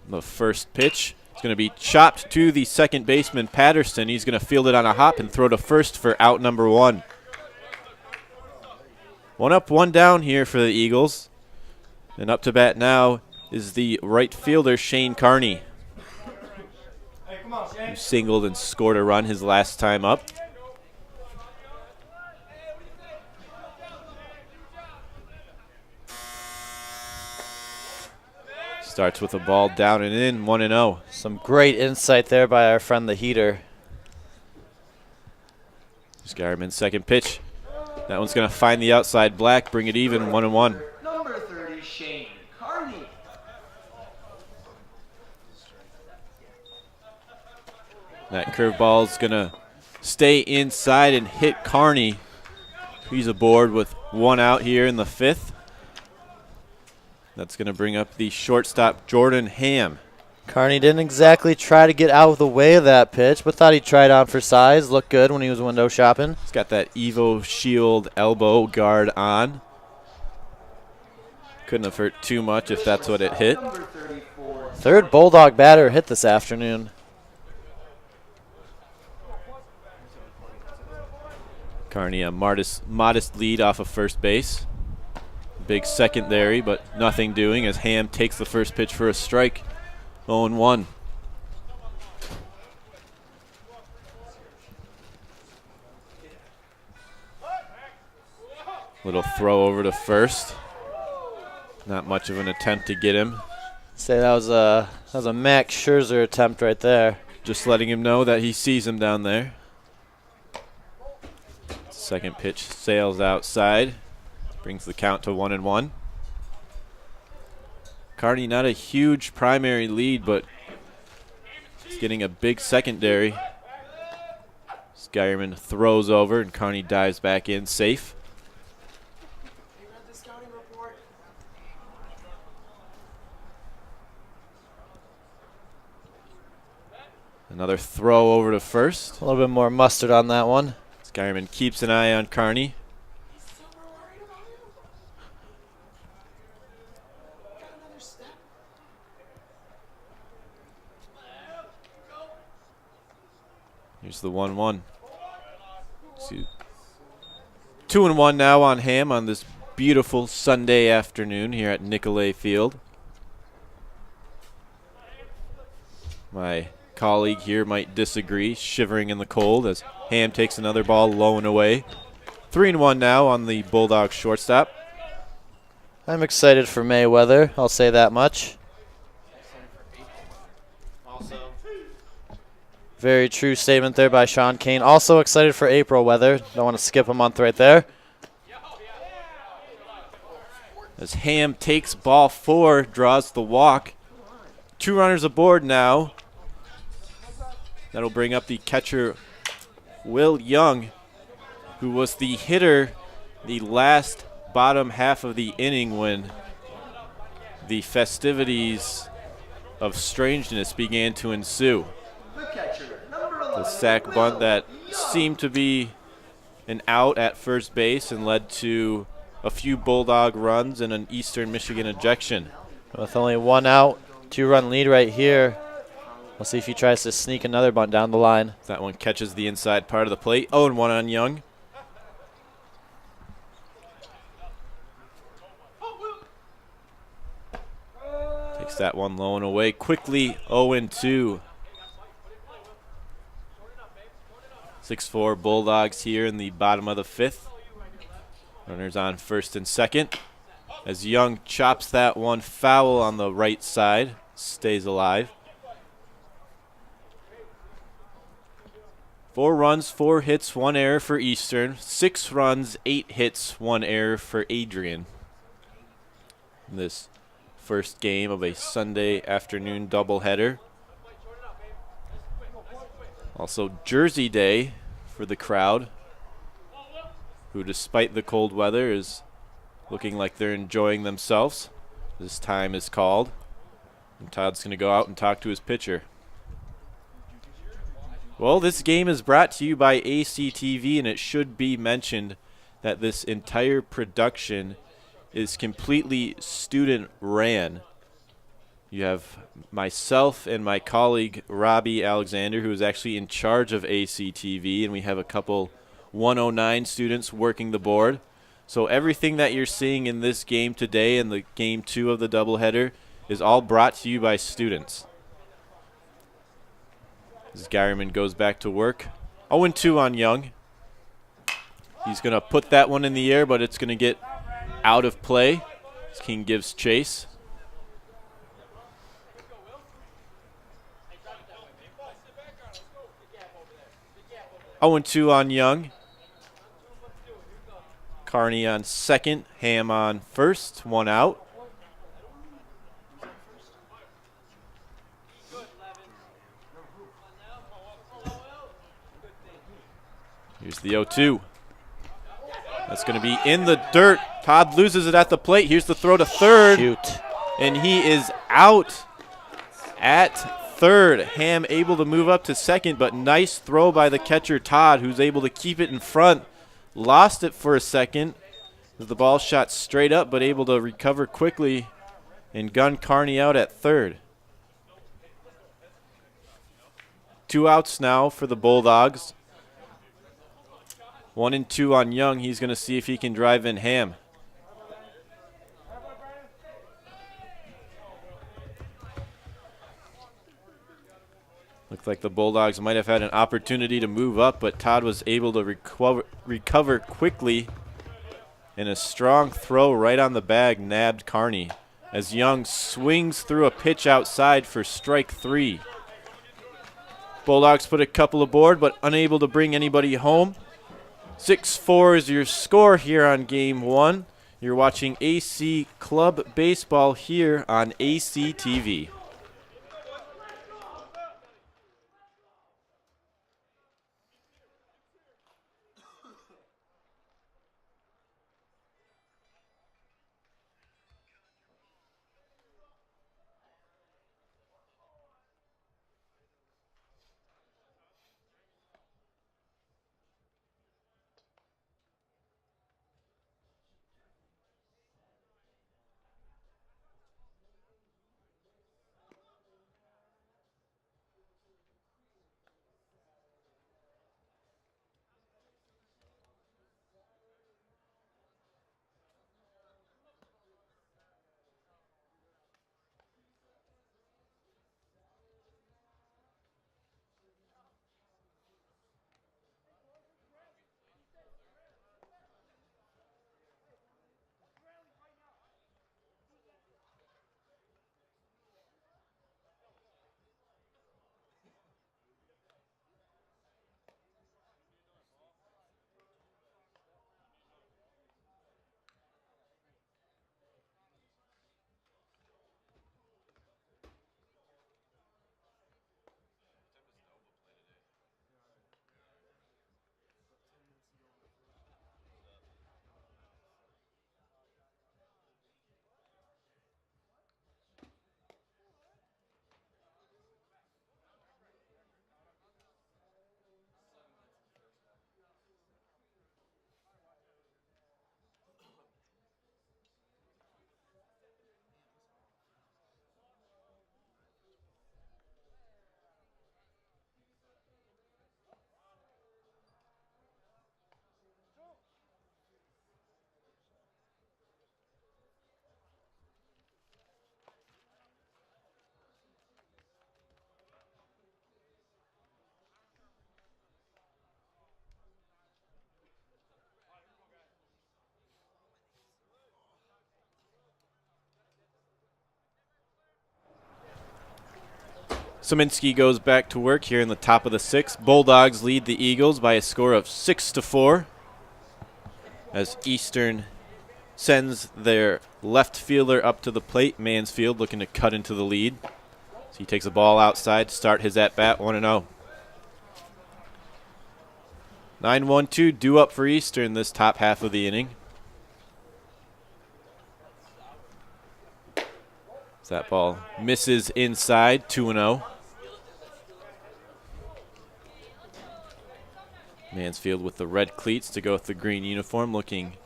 The first pitch is going to be chopped to the second baseman, Patterson. He's going to field it on a hop and throw to first for out number 1. 1 up, 1 down here for the Eagles. And up to bat now is the right fielder, Shane Carney, who singled and scored a run his last time up. Starts with a ball down and in, 1-0. Some great insight there by our friend the heater. Geierman's second pitch. That one's going to find the outside black, bring it even, 1-1. Number 30, Shane Carney. That curveball is going to stay inside and hit Carney. He's aboard with 1 out here in the 5th. That's going to bring up the shortstop, Jordan Ham. Carney didn't exactly try to get out of the way of that pitch, but thought he tried on for size. Looked good when he was window shopping. He's got that Evo Shield elbow guard on. Couldn't have hurt too much if that's what it hit. Third Bulldog batter hit this afternoon. Carney a modest lead off of first base. Big secondary, but nothing doing as Ham takes the first pitch for a strike. 0-1. Little throw over to first. Not much of an attempt to get him. Say that was a Max Scherzer attempt right there. Just letting him know that he sees him down there. Second pitch sails outside. Brings the count to 1-1. Carney not a huge primary lead, but he's getting a big secondary. Geierman throws over and Carney dives back in safe. Another throw over to first. A little bit more mustard on that one. Geierman keeps an eye on Carney. Here's the 1-1. 2-1 now on Ham on this beautiful Sunday afternoon here at Nicolay Field. My colleague here might disagree, shivering in the cold as Ham takes another ball low and away. 3-1 now on the Bulldogs shortstop. I'm excited for May weather, I'll say that much. Very true statement there by Sean Kane. Also excited for April weather. Don't want to skip a month right there. As Ham takes ball 4, draws the walk. 2 runners aboard now. That'll bring up the catcher, Will Young, who was the hitter the last bottom half of the inning when the festivities of strangeness began to ensue. The sac bunt that seemed to be an out at first base and led to a few Bulldog runs and an Eastern Michigan ejection. With only 1 out, 2-run lead right here. We'll see if he tries to sneak another bunt down the line. That one catches the inside part of the plate. 0-1 on Young. Takes that one low and away. Quickly 0-2. 6-4 Bulldogs here in the bottom of the 5th. Runners on first and second. As Young chops that one foul on the right side. Stays alive. 4 runs, 4 hits, 1 error for Eastern. 6 runs, 8 hits, 1 error for Adrian. In this first game of a Sunday afternoon doubleheader. Also Jersey Day for the crowd, who despite the cold weather is looking like they're enjoying themselves. This time is called, and Todd's going to go out and talk to his pitcher. Well, this game is brought to you by ACTV, and it should be mentioned that this entire production is completely student-ran. You have myself and my colleague Robbie Alexander, who is actually in charge of ACTV, and we have a couple 109 students working the board. So everything that you're seeing in this game today and the game 2 of the doubleheader is all brought to you by students. As Gyerman goes back to work. 0-2 on Young. He's going to put that one in the air, but it's going to get out of play as King gives chase. Oh, 2 on Young. Carney on second, Ham on first, 1 out. Here's the 0-2. That's going to be in the dirt. Todd loses it at the plate. Here's the throw to third. Shoot. And he is out at third. Ham able to move up to second, but nice throw by the catcher, Todd, who's able to keep it in front. Lost it for a second as the ball shot straight up, but able to recover quickly and gun Carney out at third. 2 outs now for the Bulldogs. 1-2 on Young. He's going to see if he can drive in Ham. Looked like the Bulldogs might have had an opportunity to move up, but Todd was able to recover quickly, and a strong throw right on the bag nabbed Carney as Young swings through a pitch outside for strike 3. Bulldogs put a couple aboard, but unable to bring anybody home. 6-4 is your score here on Game 1. You're watching AC Club Baseball here on ACTV. Szymanski goes back to work here in the top of the 6th. Bulldogs lead the Eagles by a score of 6-4 as Eastern sends their left fielder up to the plate. Mansfield looking to cut into the lead. So he takes a ball outside to start his at-bat, 1-0. 9-1-2 due up for Eastern this top half of the inning. That ball misses inside, 2-0. Mansfield with the red cleats to go with the green uniform, looking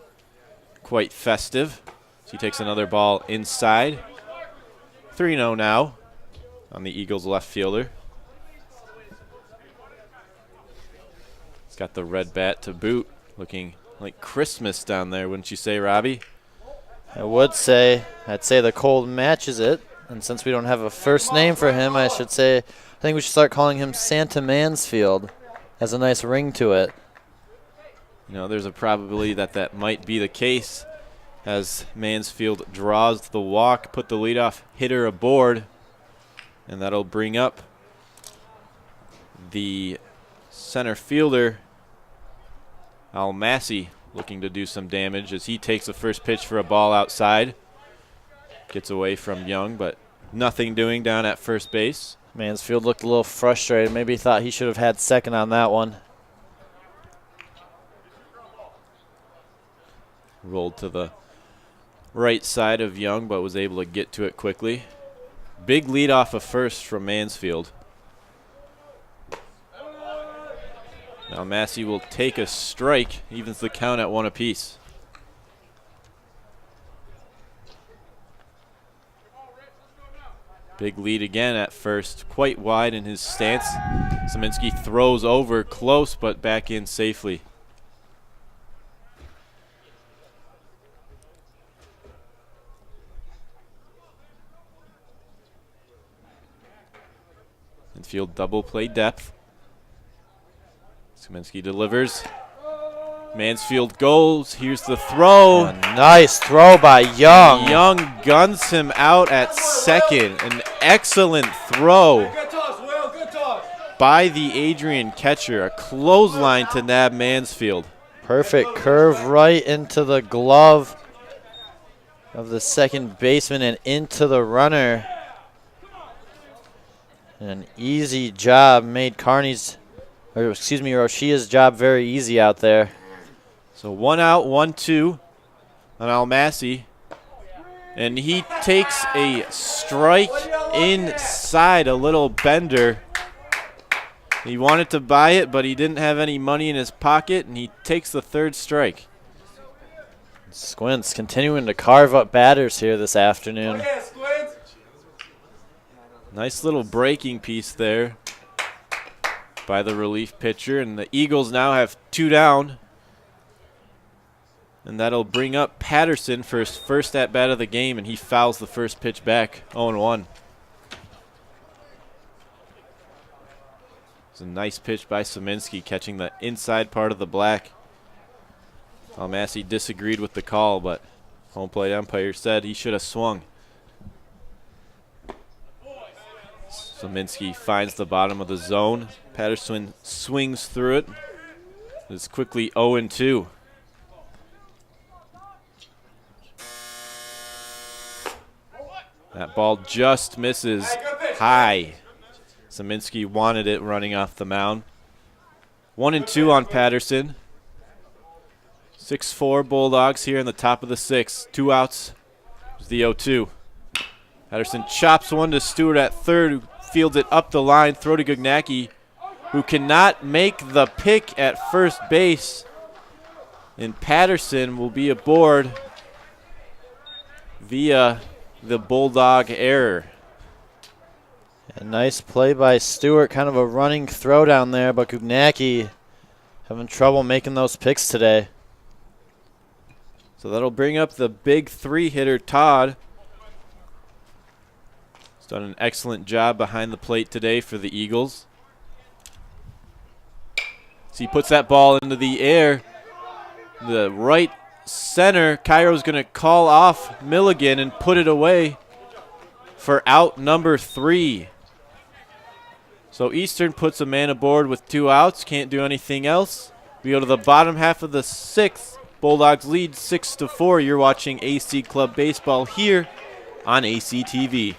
quite festive. So he takes another ball inside. 3-0 now on the Eagles' left fielder. He's got the red bat to boot, looking like Christmas down there, wouldn't you say, Robbie? I would say, I'd say the cold matches it. And since we don't have a first name for him, I think we should start calling him Santa Mansfield. Has a nice ring to it. You know, there's a probability that that might be the case as Mansfield draws the walk, put the leadoff hitter aboard, and that'll bring up the center fielder, Almasi, looking to do some damage as he takes the first pitch for a ball outside. Gets away from Young, but nothing doing down at first base. Mansfield looked a little frustrated. Maybe he thought he should have had second on that one. Rolled to the right side of Young, but was able to get to it quickly. Big lead off of first from Mansfield. Now Massey will take a strike, evens the count at 1 apiece. Big lead again at first, quite wide in his stance. Szymanski throws over close, but back in safely. Infield double play depth. Szymanski delivers. Mansfield goes. Here's the throw. A nice throw by Young. Young guns him out at second. An excellent throw by the Adrian catcher. A clothesline to nab Mansfield. Perfect curve right into the glove of the second baseman and into the runner. An easy job made Roshia's job very easy out there. So 1 out, 1-2 on Almasi. And he takes a strike inside, a little bender. He wanted to buy it, but he didn't have any money in his pocket, and he takes the third strike. Squints continuing to carve up batters here this afternoon. Nice little breaking piece there by the relief pitcher, and the Eagles now have 2 down. And that'll bring up Patterson for his first at-bat of the game, and he fouls the first pitch back, 0-1. It's a nice pitch by Szymanski, catching the inside part of the black. Almasi disagreed with the call, but home plate umpire said he should have swung. Szymanski finds the bottom of the zone. Patterson swings through it. It's quickly 0-2. That ball just misses high. Szymanski wanted it running off the mound. 1-2 on Patterson. 6-4 Bulldogs here in the top of the 6th. 2 outs. There's the 0-2. Patterson chops one to Stewart at third, who fields it up the line. Throw to Gugnacki, who cannot make the pick at first base. And Patterson will be aboard via the Bulldog error. A nice play by Stewart, kind of a running throw down there, but Gugnacki having trouble making those picks today. So that'll bring up the big 3-hitter Todd. He's done an excellent job behind the plate today for the Eagles. So he puts that ball into the air. The right center, Cairo's going to call off Milligan and put it away for out number 3. So Eastern puts a man aboard with 2 outs, can't do anything else. We go to the bottom half of the 6th. Bulldogs lead 6-4. You're watching AC Club Baseball here on ACTV.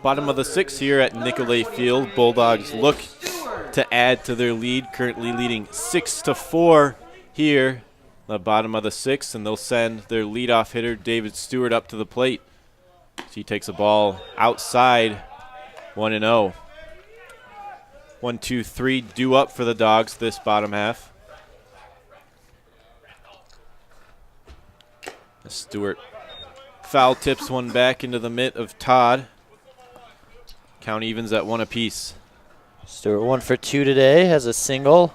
Bottom of the 6th here at Nicolay Field. Bulldogs look to add to their lead, currently leading 6-4 here. The bottom of the 6th, and they'll send their leadoff hitter David Stewart up to the plate. He takes a ball outside, 1-0. 1, 2, 3 due up for the Dogs this bottom half. Stewart foul tips one back into the mitt of Todd. Count evens at 1 apiece. Stewart 1 for 2 today, has a single.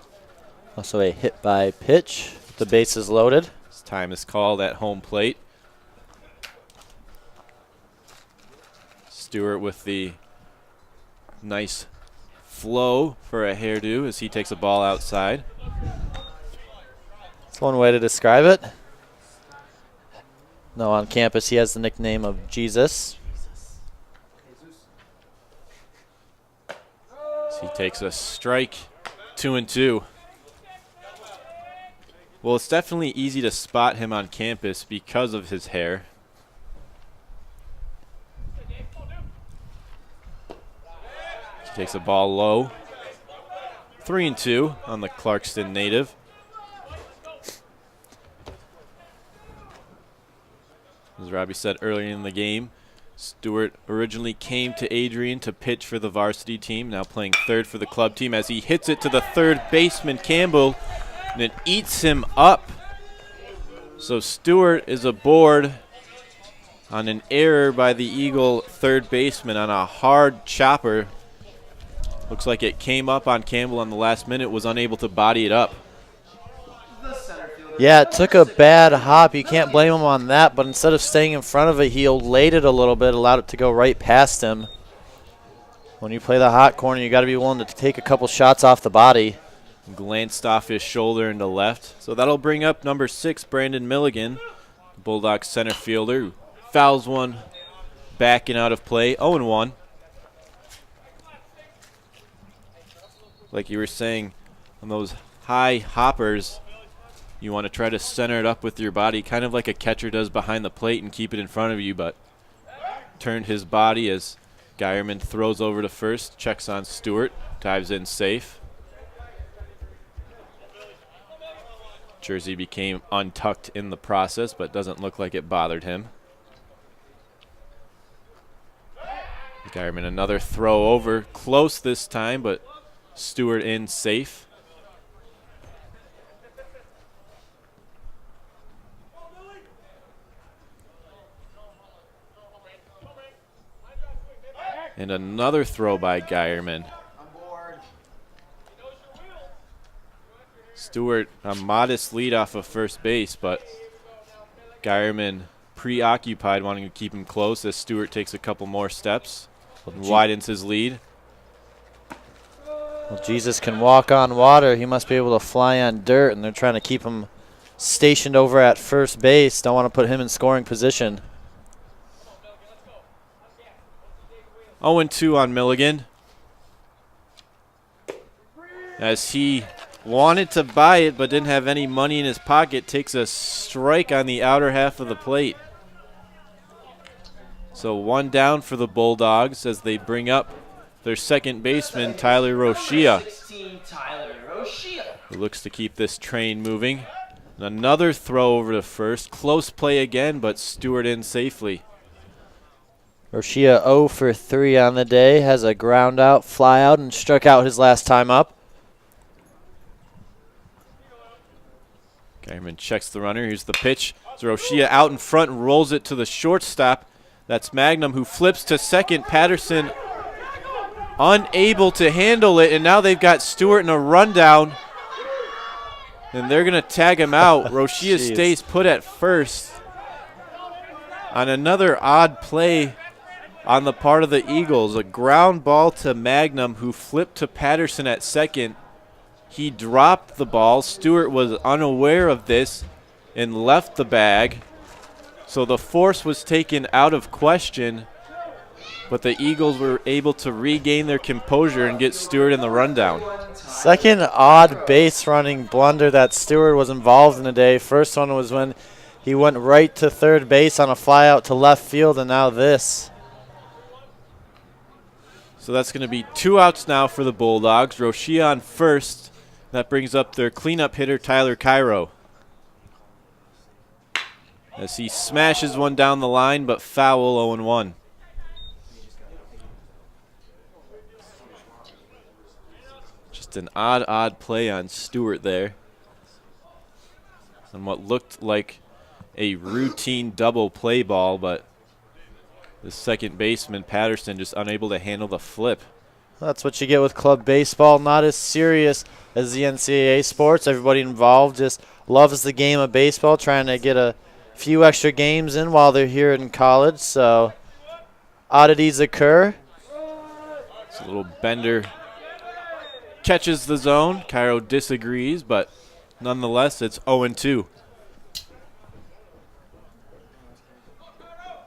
Also a hit by pitch. The base is loaded. This time is called at home plate. Stewart with the nice flow for a hairdo as he takes a ball outside. That's one way to describe it. No, on campus he has the nickname of Jesus. As he takes a strike, 2-2. Well, it's definitely easy to spot him on campus because of his hair. He takes a ball low. 3-2 on the Clarkston native. As Robbie said earlier in the game, Stewart originally came to Adrian to pitch for the varsity team, now playing third for the club team as he hits it to the third baseman, Campbell, and it eats him up. So Stewart is aboard on an error by the Eagle third baseman on a hard chopper. Looks like it came up on Campbell on the last minute, was unable to body it up. Yeah, it took a bad hop. You can't blame him on that, but instead of staying in front of it, he delayed it a little bit, allowed it to go right past him. When you play the hot corner, you got to be willing to take a couple shots off the body. Glanced off his shoulder into left. So that'll bring up number 6, Brandon Milligan, Bulldogs center fielder, who fouls one back and out of play, 0-1. Like you were saying, on those high hoppers, you want to try to center it up with your body, kind of like a catcher does behind the plate and keep it in front of you, but turned his body as Geierman throws over to first, checks on Stewart, dives in safe. Jersey became untucked in the process, but doesn't look like it bothered him. Geierman another throw over, close this time, but Stewart in safe. And another throw by Geierman. Stewart, a modest lead off of first base, but Geierman preoccupied, wanting to keep him close as Stewart takes a couple more steps and widens his lead. Well, Jesus can walk on water. He must be able to fly on dirt, and they're trying to keep him stationed over at first base. Don't want to put him in scoring position. 0-2 on Milligan. As he wanted to buy it but didn't have any money in his pocket, takes a strike on the outer half of the plate. So one down for the Bulldogs as they bring up their second baseman, Tyler Rochia, who looks to keep this train moving. And another throw over to first. Close play again, but Stewart in safely. Rochia 0 for 3 on the day, has a ground out, fly out, and struck out his last time up. Geierman checks the runner. Here's the pitch. Rochia out in front and rolls it to the shortstop. That's Magnum, who flips to second. Patterson unable to handle it, and now they've got Stewart in a rundown, and they're going to tag him out. Rochia stays put at first on another odd play on the part of the Eagles. A ground ball to Magnum, who flipped to Patterson at second. He dropped the ball. Stewart was unaware of this and left the bag. So the force was taken out of question, but the Eagles were able to regain their composure and get Stewart in the rundown. Second odd base running blunder that Stewart was involved in today. First one was when he went right to third base on a fly out to left field, and now this. So that's going to be 2 outs now for the Bulldogs. Roshia on first. That brings up their cleanup hitter, Tyler Cairo. As he smashes one down the line, but foul, 0-1. Just an odd play on Stewart there. And what looked like a routine double play ball, but the second baseman, Patterson, just unable to handle the flip. That's what you get with club baseball. Not as serious as the NCAA sports. Everybody involved just loves the game of baseball, trying to get a few extra games in while they're here in college. So oddities occur. It's a little bender. Catches the zone. Cairo disagrees, but nonetheless, it's 0-2.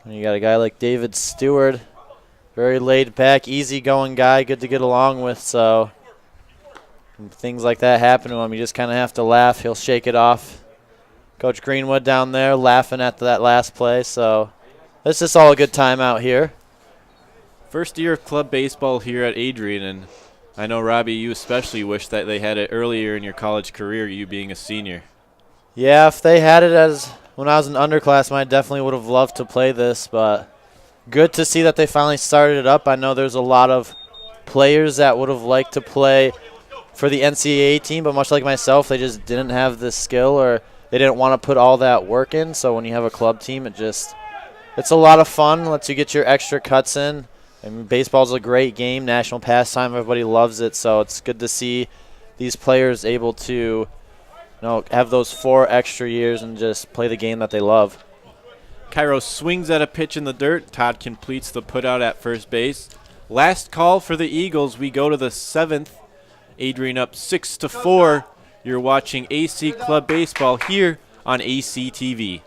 And you got a guy like David Stewart, very laid back, easygoing guy, good to get along with. So when things like that happen to him, you just kind of have to laugh. He'll shake it off. Coach Greenwood down there laughing at that last play. So it's just all a good time out here. First year of club baseball here at Adrian, and I know, Robbie, you especially wish that they had it earlier in your college career, you being a senior. Yeah, if they had it as when I was an underclassman, I definitely would have loved to play this, but good to see that they finally started it up. I know there's a lot of players that would have liked to play for the NCAA team, but much like myself, they just didn't have the skill or they didn't want to put all that work in. So when you have a club team, it's a lot of fun, lets you get your extra cuts in. I mean, baseball's a great game, national pastime, everybody loves it, so it's good to see these players able to have those 4 extra years and just play the game that they love. Cairo swings at a pitch in the dirt. Todd completes the putout at first base. Last call for the Eagles. We go to the 7th. Adrian up 6-4. You're watching AC Club Baseball here on AC TV.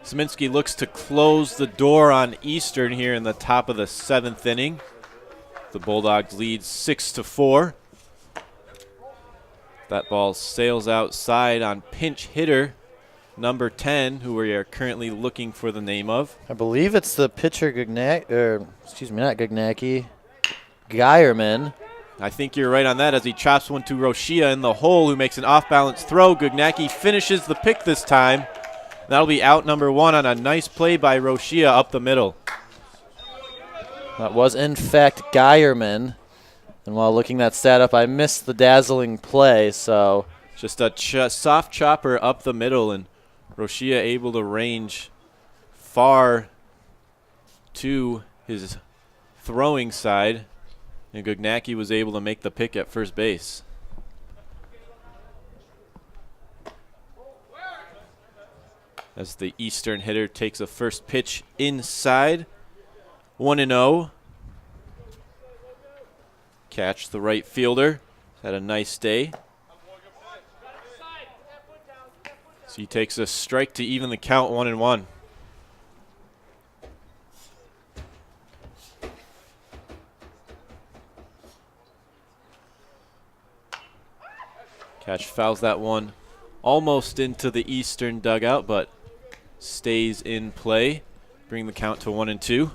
Sminsky looks to close the door on Eastern here in the top of the 7th inning. The Bulldogs lead 6-4. That ball sails outside on pinch hitter number 10, who we are currently looking for the name of. I believe it's the pitcher not Gugnacki, Geierman. I think you're right on that as he chops one to Roshia in the hole, who makes an off-balance throw. Gugnacki finishes the pick this time. That'll be out number 1 on a nice play by Roshia up the middle. That was, in fact, Geierman. And while looking that stat up, I missed the dazzling play. So just a soft chopper up the middle, and Roshia able to range far to his throwing side. And Gugnacki was able to make the pick at first base. As the Eastern hitter takes a first pitch inside. 1-0. Catch the right fielder. Had a nice day. So he takes a strike to even the count, 1-1. Catch fouls that one almost into the Eastern dugout, but stays in play. Bring the count to 1-2.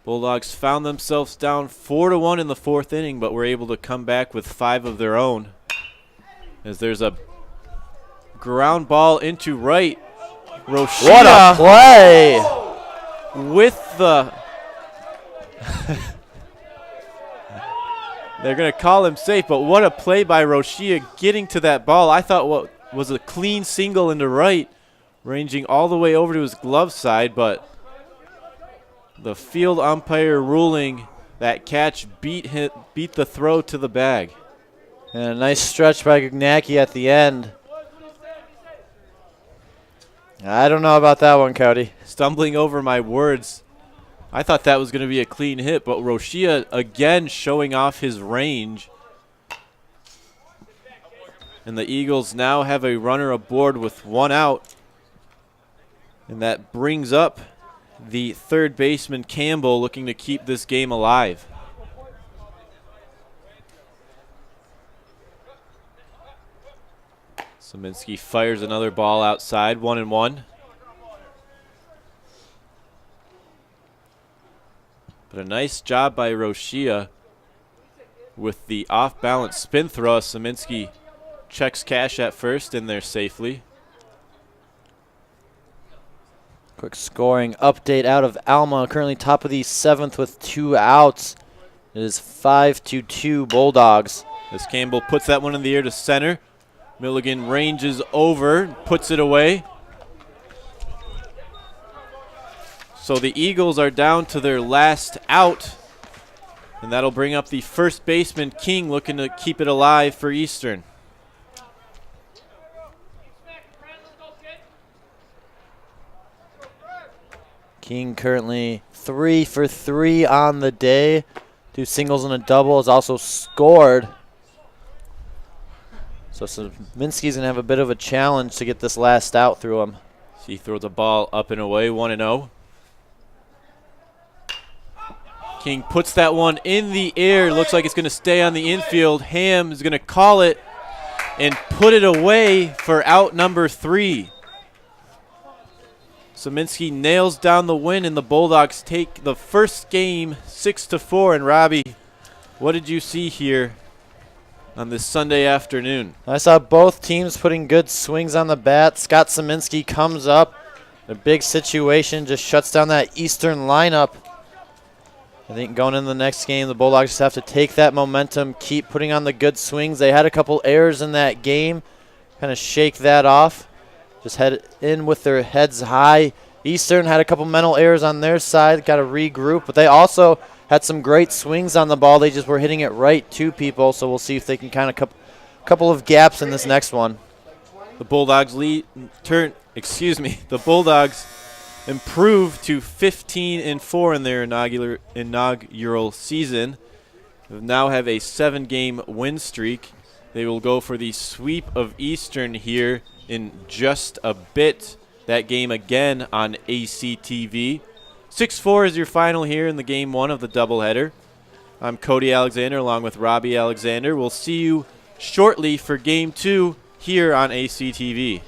Bulldogs found themselves down 4-1 in the 4th inning, but were able to come back with 5 of their own. As there's a ground ball into right. Roshia. What a play! With the they're going to call him safe, but what a play by Roshia getting to that ball. I thought what was a clean single into right, ranging all the way over to his glove side, but the field umpire ruling that catch beat the throw to the bag. And a nice stretch by Gugnacki at the end. I don't know about that one, Cody. Stumbling over my words. I thought that was going to be a clean hit, but Roshia again showing off his range. And the Eagles now have a runner aboard with 1 out. And that brings up the third baseman, Campbell, looking to keep this game alive. Szymanski fires another ball outside, 1-1. But a nice job by Roshia with the off-balance spin throw. Szymanski checks cash at first in there safely. Quick scoring update out of Alma. Currently top of the 7th with 2 outs. It is 5-2 Bulldogs. As Campbell puts that one in the air to center. Milligan ranges over, puts it away. So the Eagles are down to their last out. And that'll bring up the first baseman, King, looking to keep it alive for Eastern. King currently 3 for 3 on the day. 2 singles and a double. Has also scored. So Szymanski's going to have a bit of a challenge to get this last out through him. He throws a ball up and away, 1-0. King puts that one in the air. Looks like it's going to stay on the infield. Ham is going to call it and put it away for out number 3. Szymanski nails down the win, and the Bulldogs take the first game 6-4. And Robbie, what did you see here on this Sunday afternoon? I saw both teams putting good swings on the bat. Scott Szymanski comes up. A big situation, just shuts down that Eastern lineup. I think going into the next game, the Bulldogs just have to take that momentum, keep putting on the good swings. They had a couple errors in that game, kind of shake that off. Just head in with their heads high. Eastern had a couple mental errors on their side, got to regroup, but they also had some great swings on the ball. They just were hitting it right to people, so we'll see if they can kind of couple of gaps in this next one. The Bulldogs the Bulldogs improved to 15-4 in their inaugural season. They now have a 7-game win streak. They will go for the sweep of Eastern here in just a bit. That game again on ACTV. 6-4 is your final here in the game 1 of the doubleheader. I'm Cody Alexander along with Robbie Alexander. We'll see you shortly for game 2 here on ACTV.